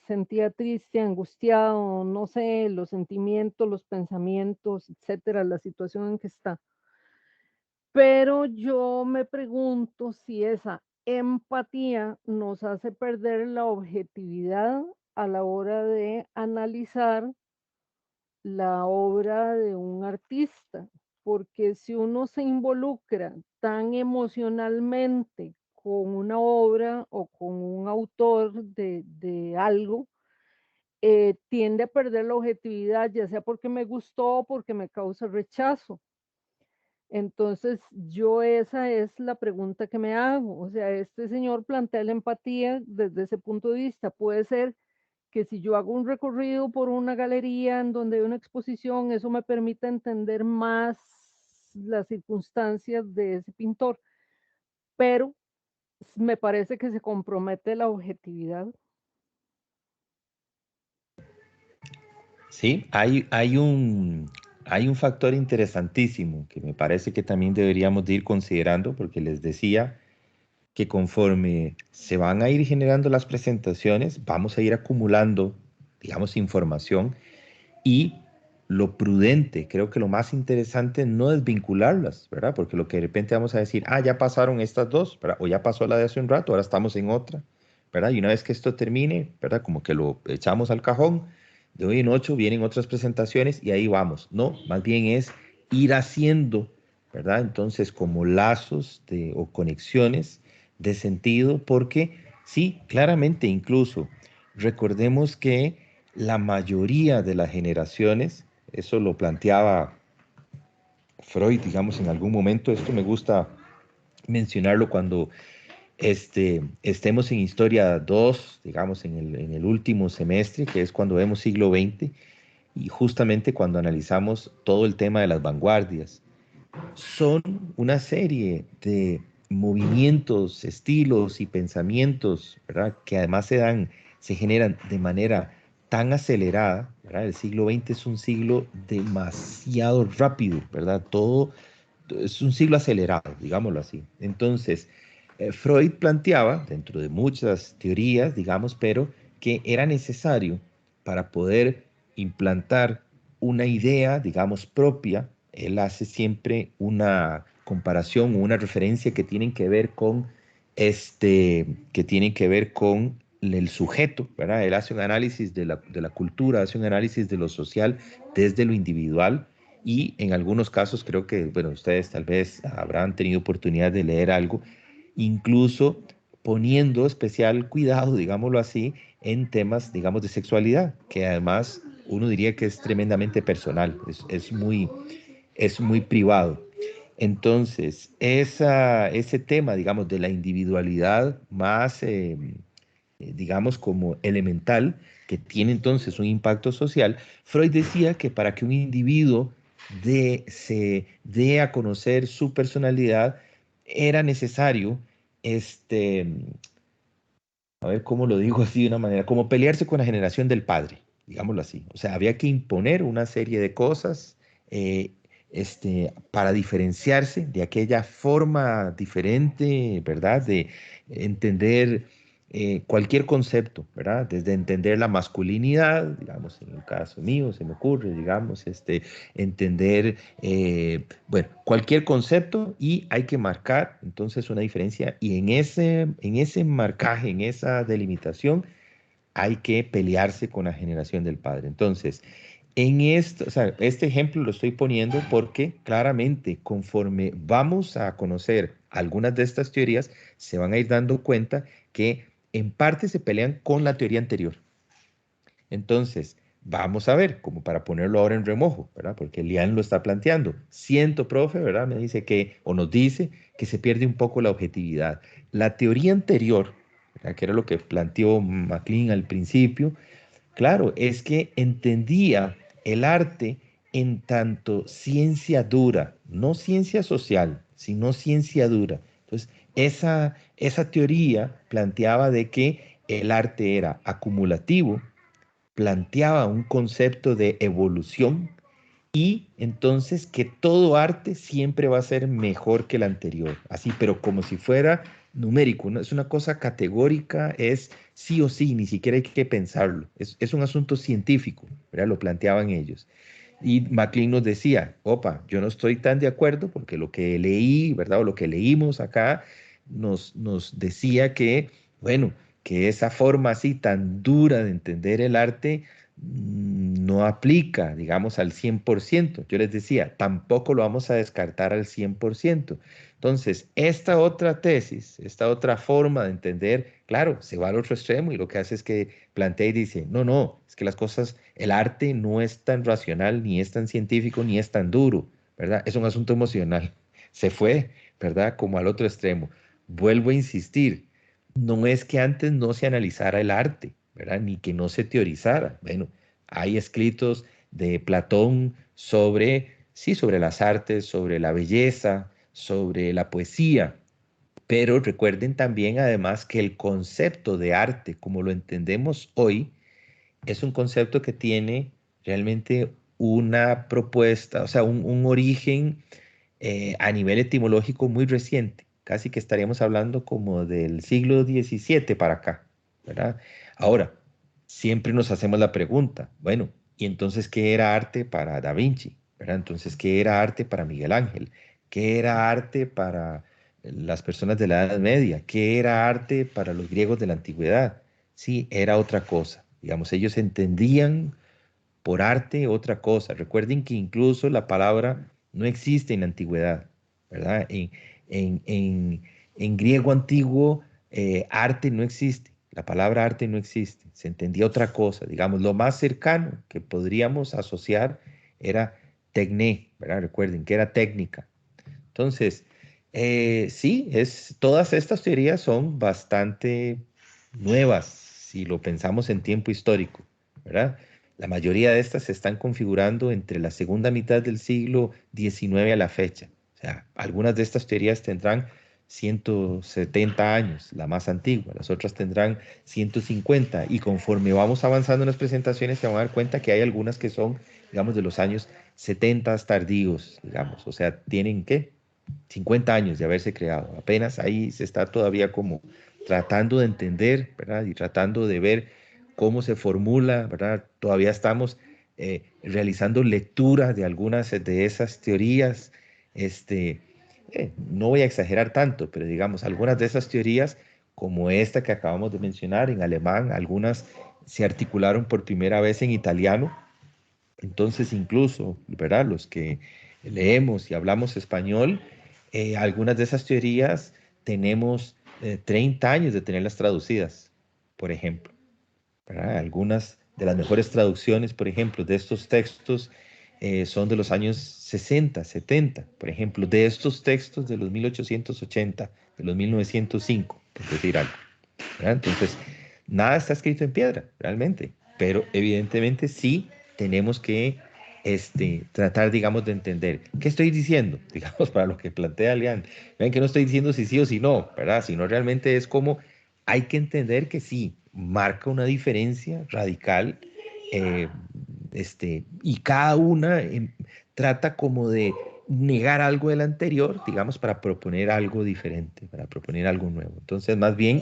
sentía triste, angustiado, no sé, los sentimientos, los pensamientos, etcétera, la situación en que está. Pero yo me pregunto si esa empatía nos hace perder la objetividad a la hora de analizar la obra de un artista, porque si uno se involucra tan emocionalmente con una obra o con un autor de algo, tiende a perder la objetividad, ya sea porque me gustó o porque me causa rechazo. Entonces, yo esa es la pregunta que me hago. O sea, este señor plantea la empatía desde ese punto de vista. Puede ser que si yo hago un recorrido por una galería en donde hay una exposición, eso me permita entender más las circunstancias de ese pintor, pero me parece que se compromete la objetividad. Sí, hay un factor interesantísimo que me parece que también deberíamos de ir considerando, porque les decía que conforme se van a ir generando las presentaciones, vamos a ir acumulando, digamos, información y lo prudente, creo que lo más interesante no es vincularlas, ¿verdad? Porque lo que de repente vamos a decir, ya pasaron estas dos, ¿verdad? O ya pasó la de hace un rato, ahora estamos en otra, ¿verdad? Y una vez que esto termine, ¿verdad? Como que lo echamos al cajón, de hoy en 8 vienen otras presentaciones y ahí vamos, ¿no? Más bien es ir haciendo, ¿verdad? Entonces, como lazos o conexiones de sentido, porque sí, claramente incluso, recordemos que la mayoría de las generaciones, eso lo planteaba Freud, digamos, en algún momento, esto me gusta mencionarlo cuando estemos en Historia 2, digamos, en el último semestre, que es cuando vemos siglo XX, y justamente cuando analizamos todo el tema de las vanguardias. Son una serie de movimientos, estilos y pensamientos, ¿verdad? Que además se generan de manera tan acelerada, ¿verdad? El siglo XX es un siglo demasiado rápido, ¿verdad? Todo es un siglo acelerado, digámoslo así. Entonces, Freud planteaba, dentro de muchas teorías, digamos, pero que era necesario para poder implantar una idea, digamos, propia. Él hace siempre una comparación o una referencia que tienen que ver con el sujeto, ¿verdad? Él hace un análisis de la cultura, hace un análisis de lo social desde lo individual, y en algunos casos creo que, bueno, ustedes tal vez habrán tenido oportunidad de leer algo, incluso poniendo especial cuidado, digámoslo así, en temas, digamos, de sexualidad, que además uno diría que es tremendamente personal, es muy privado. Entonces, ese tema, digamos, de la individualidad más, digamos, como elemental, que tiene entonces un impacto social, Freud decía que para que un individuo se dé a conocer su personalidad, era necesario, este, a ver cómo lo digo así de una manera, como pelearse con la generación del padre, digámoslo así. O sea, había que imponer una serie de cosas, eh, para diferenciarse de aquella forma diferente, ¿verdad? De entender cualquier concepto, ¿verdad? Desde entender la masculinidad, digamos, en el caso mío se me ocurre, digamos, entender, bueno, cualquier concepto, y hay que marcar entonces una diferencia, y en ese marcaje, en esa delimitación, hay que pelearse con la generación del padre. Entonces, en esto, o sea, este ejemplo lo estoy poniendo porque claramente conforme vamos a conocer algunas de estas teorías, se van a ir dando cuenta que en parte se pelean con la teoría anterior. Entonces, vamos a ver, como para ponerlo ahora en remojo, ¿verdad? Porque Lian lo está planteando. Siento, profe, ¿verdad? Me dice que, o nos dice que se pierde un poco la objetividad. La teoría anterior, ¿verdad?, que era lo que planteó MacLean al principio, claro, es que entendía el arte en tanto ciencia dura, no ciencia social, sino ciencia dura. Entonces, esa teoría planteaba de que el arte era acumulativo, planteaba un concepto de evolución, y entonces que todo arte siempre va a ser mejor que el anterior, así, pero como si fuera numérico, ¿no? Es una cosa categórica, es sí o sí, ni siquiera hay que pensarlo, es un asunto científico, ¿verdad? Lo planteaban ellos. Y MacLean nos decía, opa, yo no estoy tan de acuerdo porque lo que leí, ¿verdad? O lo que leímos acá nos decía que, bueno, que esa forma así tan dura de entender el arte no aplica, digamos, al 100%. Yo les decía, tampoco lo vamos a descartar al 100%. Entonces, esta otra tesis, esta otra forma de entender, claro, se va al otro extremo y lo que hace es que plantea y dice, no, no, es que las cosas, el arte no es tan racional, ni es tan científico, ni es tan duro, ¿verdad? Es un asunto emocional. Se fue, ¿verdad? Como al otro extremo. Vuelvo a insistir, no es que antes no se analizara el arte, ¿verdad? Ni que no se teorizara. Bueno, hay escritos de Platón sobre, sí, sobre las artes, sobre la belleza, sobre la poesía, pero recuerden también además que el concepto de arte, como lo entendemos hoy, es un concepto que tiene realmente una propuesta, o sea, un origen a nivel etimológico muy reciente. Casi que estaríamos hablando como del siglo XVII para acá, ¿verdad? Ahora, siempre nos hacemos la pregunta, bueno, ¿y entonces qué era arte para Da Vinci? ¿Verdad? Entonces, ¿qué era arte para Miguel Ángel? ¿Qué era arte para las personas de la Edad Media? ¿Qué era arte para los griegos de la antigüedad? Sí, era otra cosa. Digamos, ellos entendían por arte otra cosa. Recuerden que incluso la palabra no existe en la antigüedad, ¿verdad? En griego antiguo, arte no existe. La palabra arte no existe. Se entendía otra cosa. Digamos, lo más cercano que podríamos asociar era tecné, ¿verdad? Recuerden que era técnica. Entonces, sí, todas estas teorías son bastante nuevas si lo pensamos en tiempo histórico, ¿verdad? La mayoría de estas se están configurando entre la segunda mitad del siglo XIX a la fecha. O sea, algunas de estas teorías tendrán 170 años, la más antigua, las otras tendrán 150, y conforme vamos avanzando en las presentaciones se van a dar cuenta que hay algunas que son, digamos, de los años 70 tardíos, digamos, o sea, tienen, ¿qué? 50 años de haberse creado, apenas ahí se está todavía como tratando de entender, ¿verdad? Y tratando de ver cómo se formula, ¿verdad? Todavía estamos realizando lectura de algunas de esas teorías, no voy a exagerar tanto, pero digamos, algunas de esas teorías, como esta que acabamos de mencionar en alemán, algunas se articularon por primera vez en italiano, entonces incluso, ¿verdad? Los que leemos y hablamos español, algunas de esas teorías tenemos 30 años de tenerlas traducidas, por ejemplo, ¿verdad? Algunas de las mejores traducciones, por ejemplo, de estos textos son de los años 60, 70, por ejemplo, de estos textos de los 1880, de los 1905, por decir algo, ¿verdad? Entonces, nada está escrito en piedra, realmente, pero evidentemente sí tenemos que tratar, digamos, de entender. ¿Qué estoy diciendo? Digamos, para lo que plantea Leanne. Vean que no estoy diciendo si sí o si no, ¿verdad? Sino realmente es como hay que entender que sí, marca una diferencia radical, eh, y cada una trata como de negar algo del anterior, digamos, para proponer algo diferente, para proponer algo nuevo. Entonces, más bien,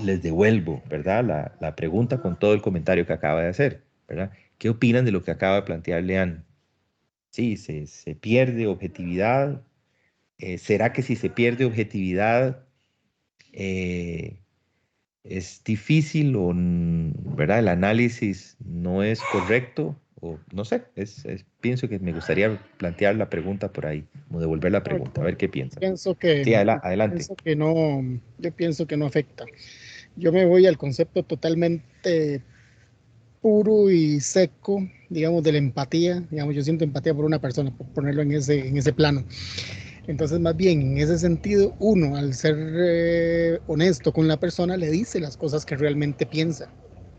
les devuelvo, ¿verdad? La pregunta con todo el comentario que acaba de hacer, ¿verdad? ¿Qué opinan de lo que acaba de plantear Leanne? Sí, se pierde objetividad. ¿Será que si se pierde objetividad es difícil o, ¿verdad? El análisis no es correcto? O no sé, pienso que me gustaría plantear la pregunta por ahí, como devolver la pregunta, a ver qué piensan. Pienso que, Sí, adelante. yo pienso que no afecta. Yo me voy al concepto totalmente puro y seco, digamos, de la empatía. Digamos, yo siento empatía por una persona, por ponerlo en ese plano. Entonces, más bien, en ese sentido, uno, al ser honesto con la persona, le dice las cosas que realmente piensa.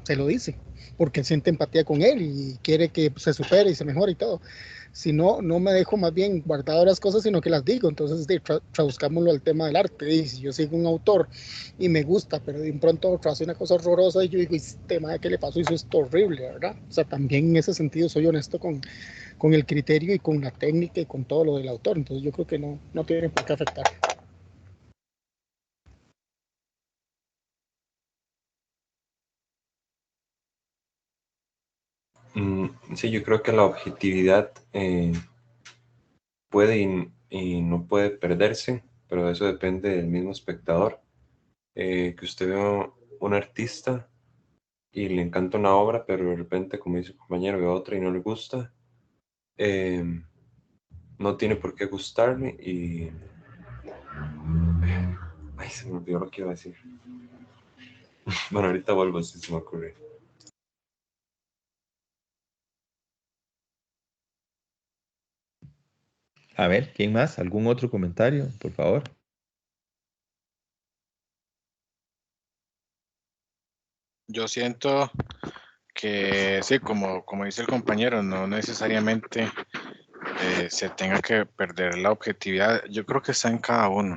Se lo dice, porque siente empatía con él y quiere que se supere y se mejore y todo. Si no, no me dejo más bien guardado las cosas, sino que las digo. Entonces, traduzcámoslo al tema del arte. Y si yo sigo un autor y me gusta, pero de pronto otro hace una cosa horrorosa y yo digo, este tema de qué le pasó, hizo esto horrible, ¿verdad? O sea, también en ese sentido soy honesto con el criterio y con la técnica y con todo lo del autor. Entonces yo creo que no tiene por qué afectar. Sí, yo creo que la objetividad puede y no puede perderse, pero eso depende del mismo espectador. Que usted vea un artista y le encanta una obra, pero de repente, como dice el compañero, ve otra y no le gusta, no tiene por qué gustarle y... Ay, se me olvidó lo que iba a decir. Bueno, ahorita vuelvo si se me ocurre. A ver, ¿quién más? ¿Algún otro comentario, por favor? Yo siento que sí, como dice el compañero, no necesariamente se tenga que perder la objetividad. Yo creo que está en cada uno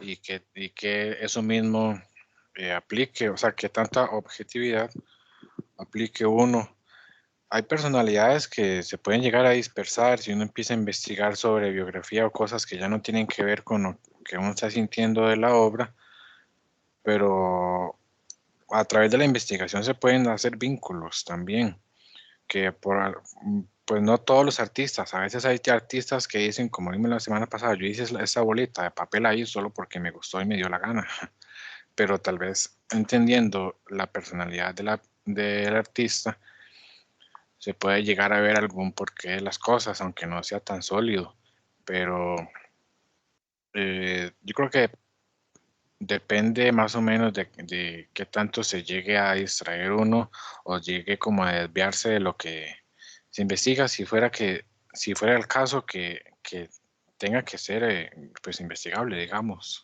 y que eso mismo aplique, o sea, que tanta objetividad aplique uno. Hay personalidades que se pueden llegar a dispersar si uno empieza a investigar sobre biografía o cosas que ya no tienen que ver con lo que uno está sintiendo de la obra, pero a través de la investigación se pueden hacer vínculos también, que pues no todos los artistas, a veces hay artistas que dicen, como vimos la semana pasada, yo hice esa bolita de papel ahí solo porque me gustó y me dio la gana, pero tal vez entendiendo la personalidad del artista, se puede llegar a ver algún porqué de las cosas, aunque no sea tan sólido, pero yo creo que depende más o menos de qué tanto se llegue a distraer uno o llegue como a desviarse de lo que se investiga, si fuera el caso que tenga que ser pues investigable, digamos,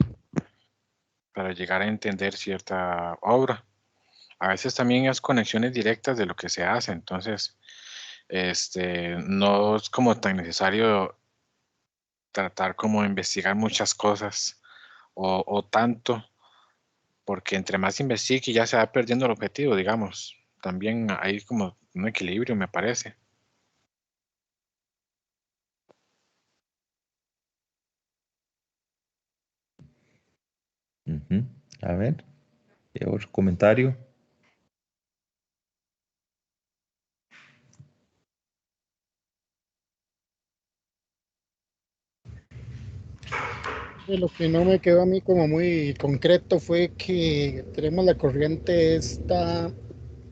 para llegar a entender cierta obra. A veces también es conexiones directas de lo que se hace, entonces no es como tan necesario tratar como de investigar muchas cosas o tanto, porque entre más investigue ya se va perdiendo el objetivo, digamos. También hay como un equilibrio, me parece. A ver, otro comentario. Lo que no me quedó a mí como muy concreto fue que tenemos la corriente esta,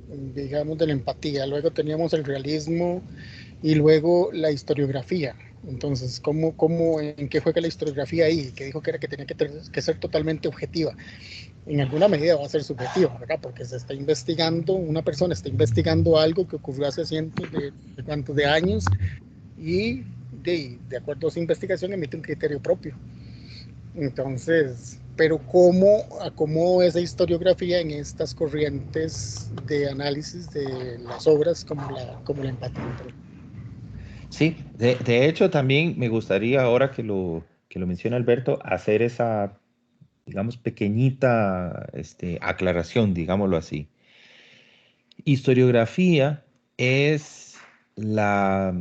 digamos, de la empatía, luego teníamos el realismo y luego la historiografía. Entonces, ¿en qué juega la historiografía ahí? Que dijo que era que tenía que ser totalmente objetiva. En alguna medida va a ser subjetiva, ¿verdad? Porque se está investigando, una persona está investigando algo que ocurrió hace cientos de años y de acuerdo a su investigación emite un criterio propio. Entonces, pero ¿cómo acomodo esa historiografía en estas corrientes de análisis de las obras como la empatía? Sí, de hecho también me gustaría ahora que lo menciona Alberto, hacer esa, digamos, pequeñita aclaración, digámoslo así. Historiografía es la,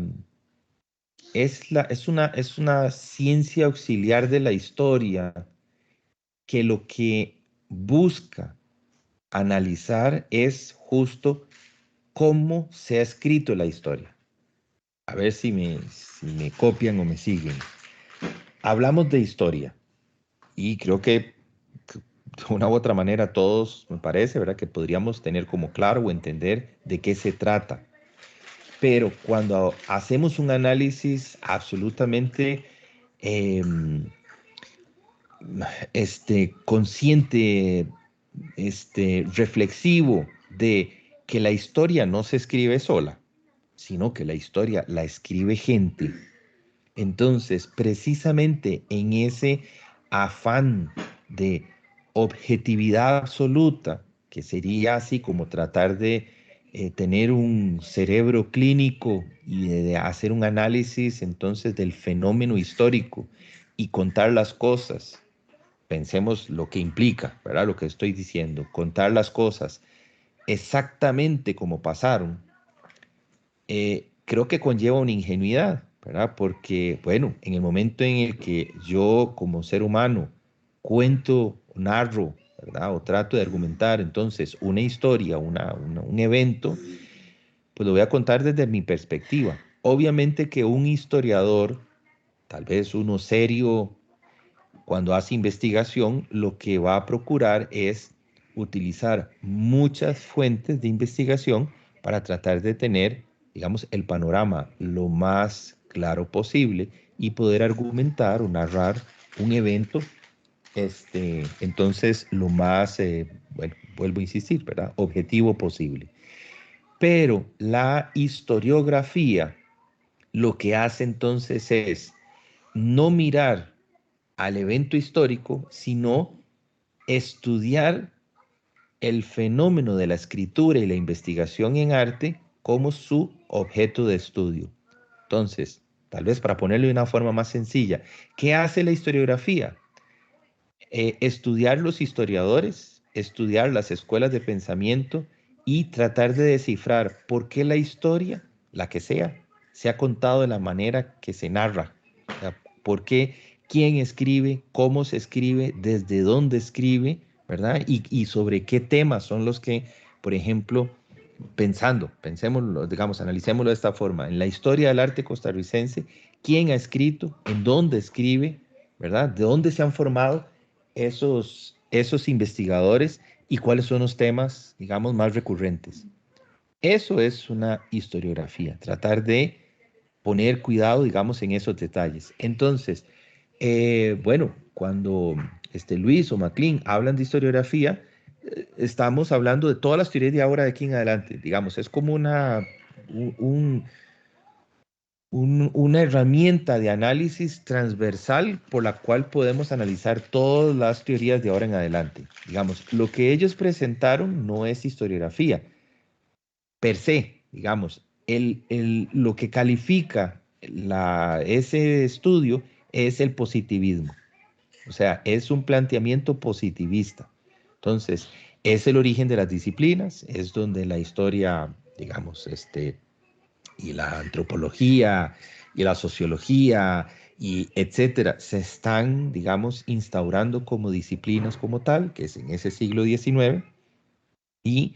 es una ciencia auxiliar de la historia que lo que busca analizar es justo cómo se ha escrito la historia. A ver si me copian o me siguen. Hablamos de historia y creo que de una u otra manera todos, me parece, ¿verdad? Que podríamos tener como claro o entender de qué se trata. Pero cuando hacemos un análisis absolutamente consciente, reflexivo de que la historia no se escribe sola, sino que la historia la escribe gente. Entonces, precisamente en ese afán de objetividad absoluta, que sería así como tratar de tener un cerebro clínico y de hacer un análisis entonces del fenómeno histórico y contar las cosas, pensemos lo que implica, ¿verdad? Lo que estoy diciendo, contar las cosas exactamente como pasaron, creo que conlleva una ingenuidad, ¿verdad? Porque, bueno, en el momento en el que yo como ser humano cuento, narro, ¿verdad? O trato de argumentar entonces una historia, un evento, pues lo voy a contar desde mi perspectiva. Obviamente que un historiador, tal vez uno serio, cuando hace investigación, lo que va a procurar es utilizar muchas fuentes de investigación para tratar de tener, digamos, el panorama lo más claro posible y poder argumentar o narrar un evento, entonces lo más, bueno, vuelvo a insistir, ¿verdad? Objetivo posible. Pero la historiografía lo que hace entonces es no mirar al evento histórico, sino estudiar el fenómeno de la escritura y la investigación en arte como su objeto de estudio. Entonces, tal vez para ponerlo de una forma más sencilla, ¿qué hace la historiografía? Estudiar los historiadores, estudiar las escuelas de pensamiento y tratar de descifrar por qué la historia, la que sea, se ha contado de la manera que se narra. O sea, por qué, quién escribe, cómo se escribe, desde dónde escribe, ¿verdad? Y sobre qué temas son los que, por ejemplo, pensémoslo, digamos, analicémoslo de esta forma. En la historia del arte costarricense, ¿quién ha escrito? ¿En dónde escribe? ¿Verdad? ¿De dónde se han formado esos investigadores y cuáles son los temas, digamos, más recurrentes? Eso es una historiografía, tratar de poner cuidado, digamos, en esos detalles. Entonces, bueno, cuando Luis o Maclean hablan de historiografía, estamos hablando de todas las teorías de ahora de aquí en adelante. Digamos, es como un, una herramienta de análisis transversal por la cual podemos analizar todas las teorías de ahora en adelante. Digamos, lo que ellos presentaron no es historiografía per se, digamos. Lo que califica ese estudio es el positivismo. O sea, es un planteamiento positivista. Entonces, es el origen de las disciplinas, es donde la historia, digamos, y la antropología y la sociología y etcétera, se están, digamos, instaurando como disciplinas como tal, que es en ese siglo XIX. Y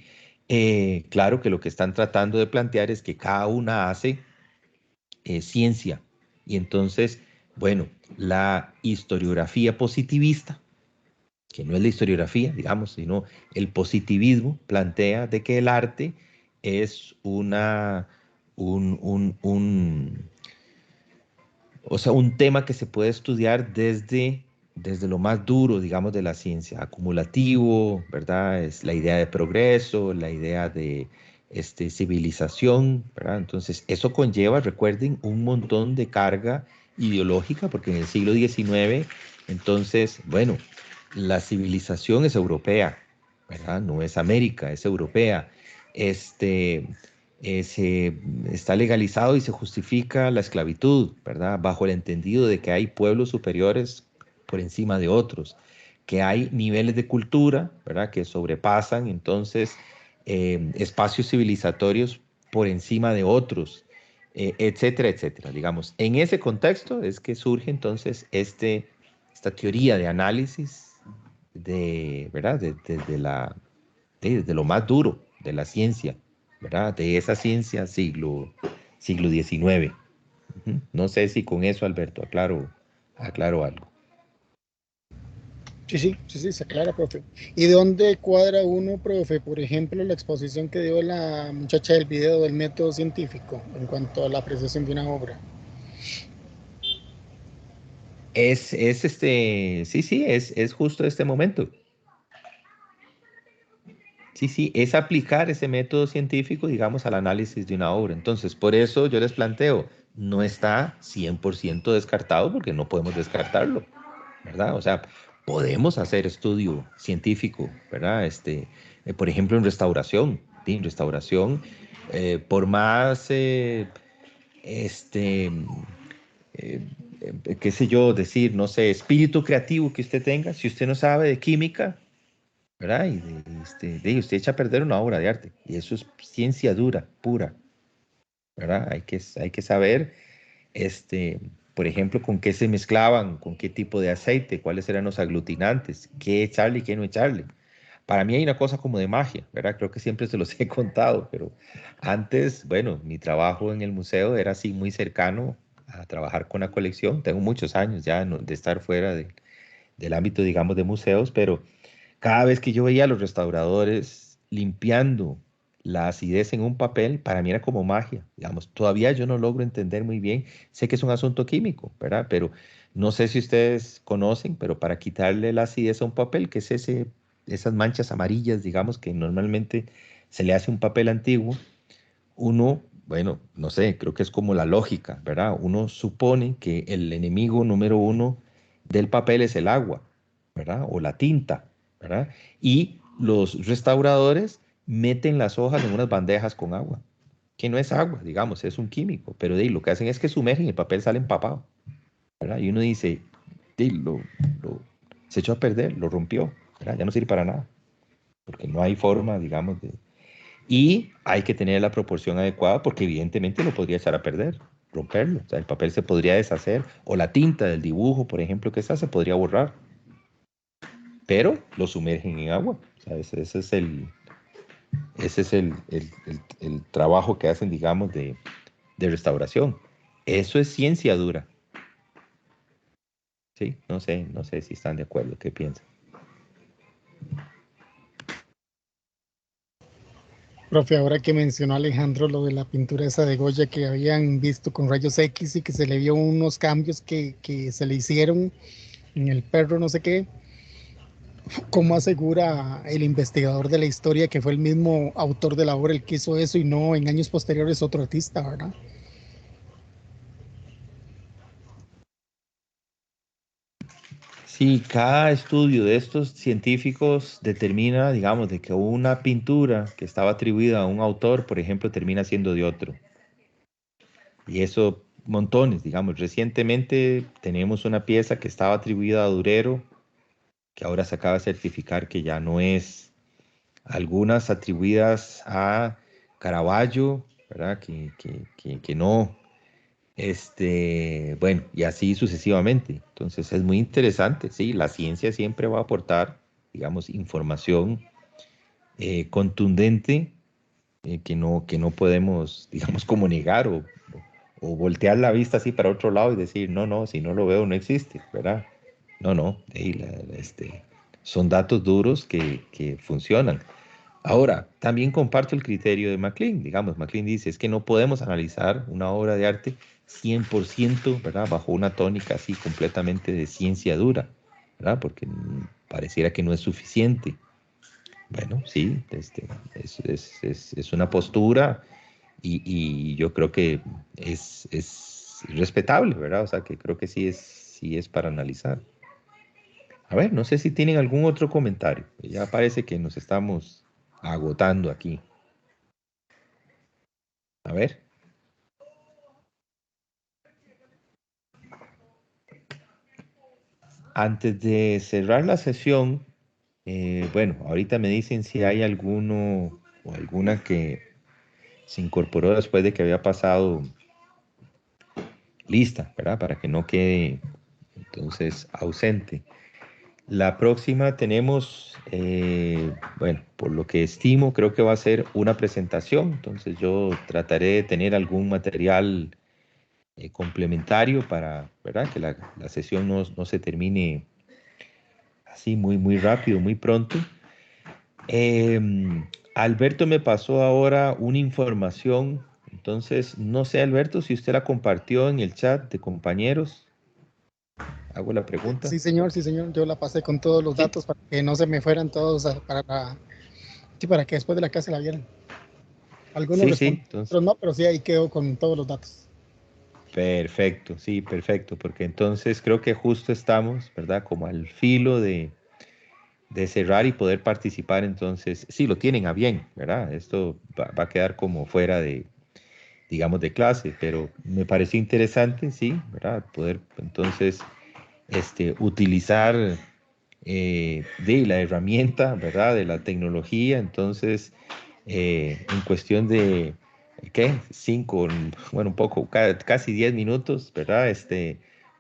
claro que lo que están tratando de plantear es que cada una hace ciencia. Y entonces, bueno, la historiografía positivista, que no es la historiografía, digamos, sino el positivismo, plantea de que el arte es o sea, un tema que se puede estudiar desde lo más duro, digamos, de la ciencia, acumulativo, ¿verdad? Es la idea de progreso, la idea de civilización, ¿verdad? Entonces, eso conlleva, recuerden, un montón de carga ideológica, porque en el siglo XIX, entonces, bueno, la civilización es europea, ¿verdad? No es América, es europea. Está legalizado y se justifica la esclavitud, ¿verdad? Bajo el entendido de que hay pueblos superiores por encima de otros, que hay niveles de cultura, ¿verdad? Que sobrepasan entonces espacios civilizatorios por encima de otros, etcétera, etcétera. Digamos, en ese contexto es que surge entonces esta teoría de análisis ¿verdad? Desde lo más duro de la ciencia, ¿verdad? De esa ciencia siglo XIX. No sé si con eso, Alberto, aclaro algo. Sí, se aclara, profe. ¿Y de dónde cuadra uno, profe? Por ejemplo, la exposición que dio la muchacha del video del método científico en cuanto a la apreciación de una obra. Es justo este momento. Sí, es aplicar ese método científico, digamos, al análisis de una obra. Entonces, por eso yo les planteo, no está 100% descartado porque no podemos descartarlo, ¿verdad? O sea, podemos hacer estudio científico, ¿verdad? Por ejemplo, en restauración, ¿sí? En restauración, por más, qué sé yo, decir, no sé, espíritu creativo que usted tenga, si usted no sabe de química, ¿verdad? Y usted echa a perder una obra de arte. Y eso es ciencia dura, pura, ¿verdad? Hay que saber, por ejemplo, con qué se mezclaban, con qué tipo de aceite, cuáles eran los aglutinantes, qué echarle y qué no echarle. Para mí hay una cosa como de magia, ¿verdad? Creo que siempre se los he contado, pero antes, bueno, mi trabajo en el museo era así muy cercano a trabajar con la colección. Tengo muchos años ya de estar fuera del ámbito, digamos, de museos, pero cada vez que yo veía a los restauradores limpiando la acidez en un papel, para mí era como magia, digamos. Todavía yo no logro entender muy bien, sé que es un asunto químico, ¿verdad? Pero no sé si ustedes conocen, pero para quitarle la acidez a un papel, que es esas manchas amarillas, digamos, que normalmente se le hace un papel antiguo, uno, bueno, no sé, creo que es como la lógica, ¿verdad? Uno supone que el enemigo número uno del papel es el agua, ¿verdad? O la tinta, ¿verdad? Y los restauradores meten las hojas en unas bandejas con agua, que no es agua, digamos, es un químico, pero lo que hacen es que sumergen y el papel sale empapado, ¿verdad? Y uno dice, se echó a perder, lo rompió, ¿verdad? Ya no sirve para nada, porque no hay forma, digamos, y hay que tener la proporción adecuada porque evidentemente lo podría echar a perder, romperlo. O sea, el papel se podría deshacer o la tinta del dibujo, por ejemplo, que está, se podría borrar. Pero lo sumergen en agua. O sea, ese es el trabajo que hacen, digamos, de restauración. Eso es ciencia dura. Sí, no sé si están de acuerdo. ¿Qué piensan? Profe, ahora que mencionó Alejandro lo de la pintura esa de Goya que habían visto con rayos X y que se le vio unos cambios que se le hicieron en el perro, no sé qué, ¿cómo asegura el investigador de la historia que fue el mismo autor de la obra el que hizo eso y no en años posteriores otro artista, verdad? Sí, cada estudio de estos científicos determina, digamos, de que una pintura que estaba atribuida a un autor, por ejemplo, termina siendo de otro. Y eso montones, digamos. Recientemente tenemos una pieza que estaba atribuida a Durero, que ahora se acaba de certificar que ya no es. Algunas atribuidas a Caravaggio, ¿verdad? Que no. Bueno, y así sucesivamente. Entonces es muy interesante, sí, la ciencia siempre va a aportar, digamos, información contundente que no podemos, digamos, como negar o voltear la vista así para otro lado y decir, no, no, si no lo veo no existe, ¿verdad? No, no, son datos duros que funcionan. Ahora, también comparto el criterio de MacLean. Digamos, MacLean dice, es que no podemos analizar una obra de arte 100%, ¿verdad? Bajo una tónica así completamente de ciencia dura, ¿verdad? Porque pareciera que no es suficiente. Bueno, sí, es una postura y yo creo que es respetable, ¿verdad? O sea, que creo que sí es para analizar. A ver, no sé si tienen algún otro comentario. Ya parece que nos estamos agotando aquí. A ver. Antes de cerrar la sesión, bueno, ahorita me dicen si hay alguno o alguna que se incorporó después de que había pasado lista, ¿verdad? Para que no quede entonces ausente. La próxima tenemos, bueno, por lo que estimo, creo que va a ser una presentación. Entonces yo trataré de tener algún material complementario para, ¿verdad? Que la sesión no se termine así muy rápido, muy pronto. Alberto me pasó ahora una información, entonces no sé, Alberto, si usted la compartió en el chat de compañeros. Hago la pregunta. Sí, señor, yo la pasé con todos los datos para que no se me fueran todos para que después de la clase la vieran. Algunos respondieron, entonces, otros no, pero sí, ahí quedó con todos los datos. Perfecto, sí, perfecto, porque entonces creo que justo estamos, ¿verdad? Como al filo de cerrar y poder participar, entonces, sí, lo tienen a bien, ¿verdad? Esto va a quedar como fuera digamos, de clase, pero me pareció interesante, sí, ¿verdad? Poder entonces utilizar de la herramienta, ¿verdad? De la tecnología, entonces, en cuestión de, ¿qué? 5, bueno, un poco, casi 10 minutos, ¿verdad?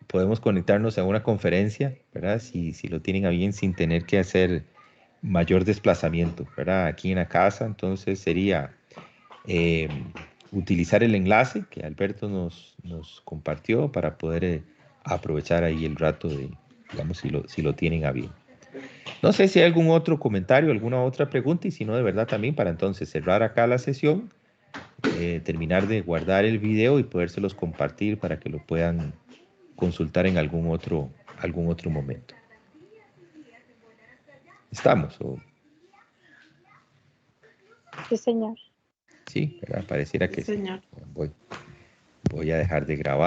Podemos conectarnos a una conferencia, ¿verdad? Si lo tienen a bien sin tener que hacer mayor desplazamiento, ¿verdad? Aquí en la casa, entonces sería utilizar el enlace que Alberto nos compartió para poder aprovechar ahí el rato digamos, si lo tienen a bien. No sé si hay algún otro comentario, alguna otra pregunta, y si no, de verdad también para entonces cerrar acá la sesión, terminar de guardar el video y podérselos compartir para que lo puedan consultar en algún otro momento. ¿Estamos? Sí, señor. Sí, ¿verdad? Pareciera que sí. Señor. Voy a dejar de grabar.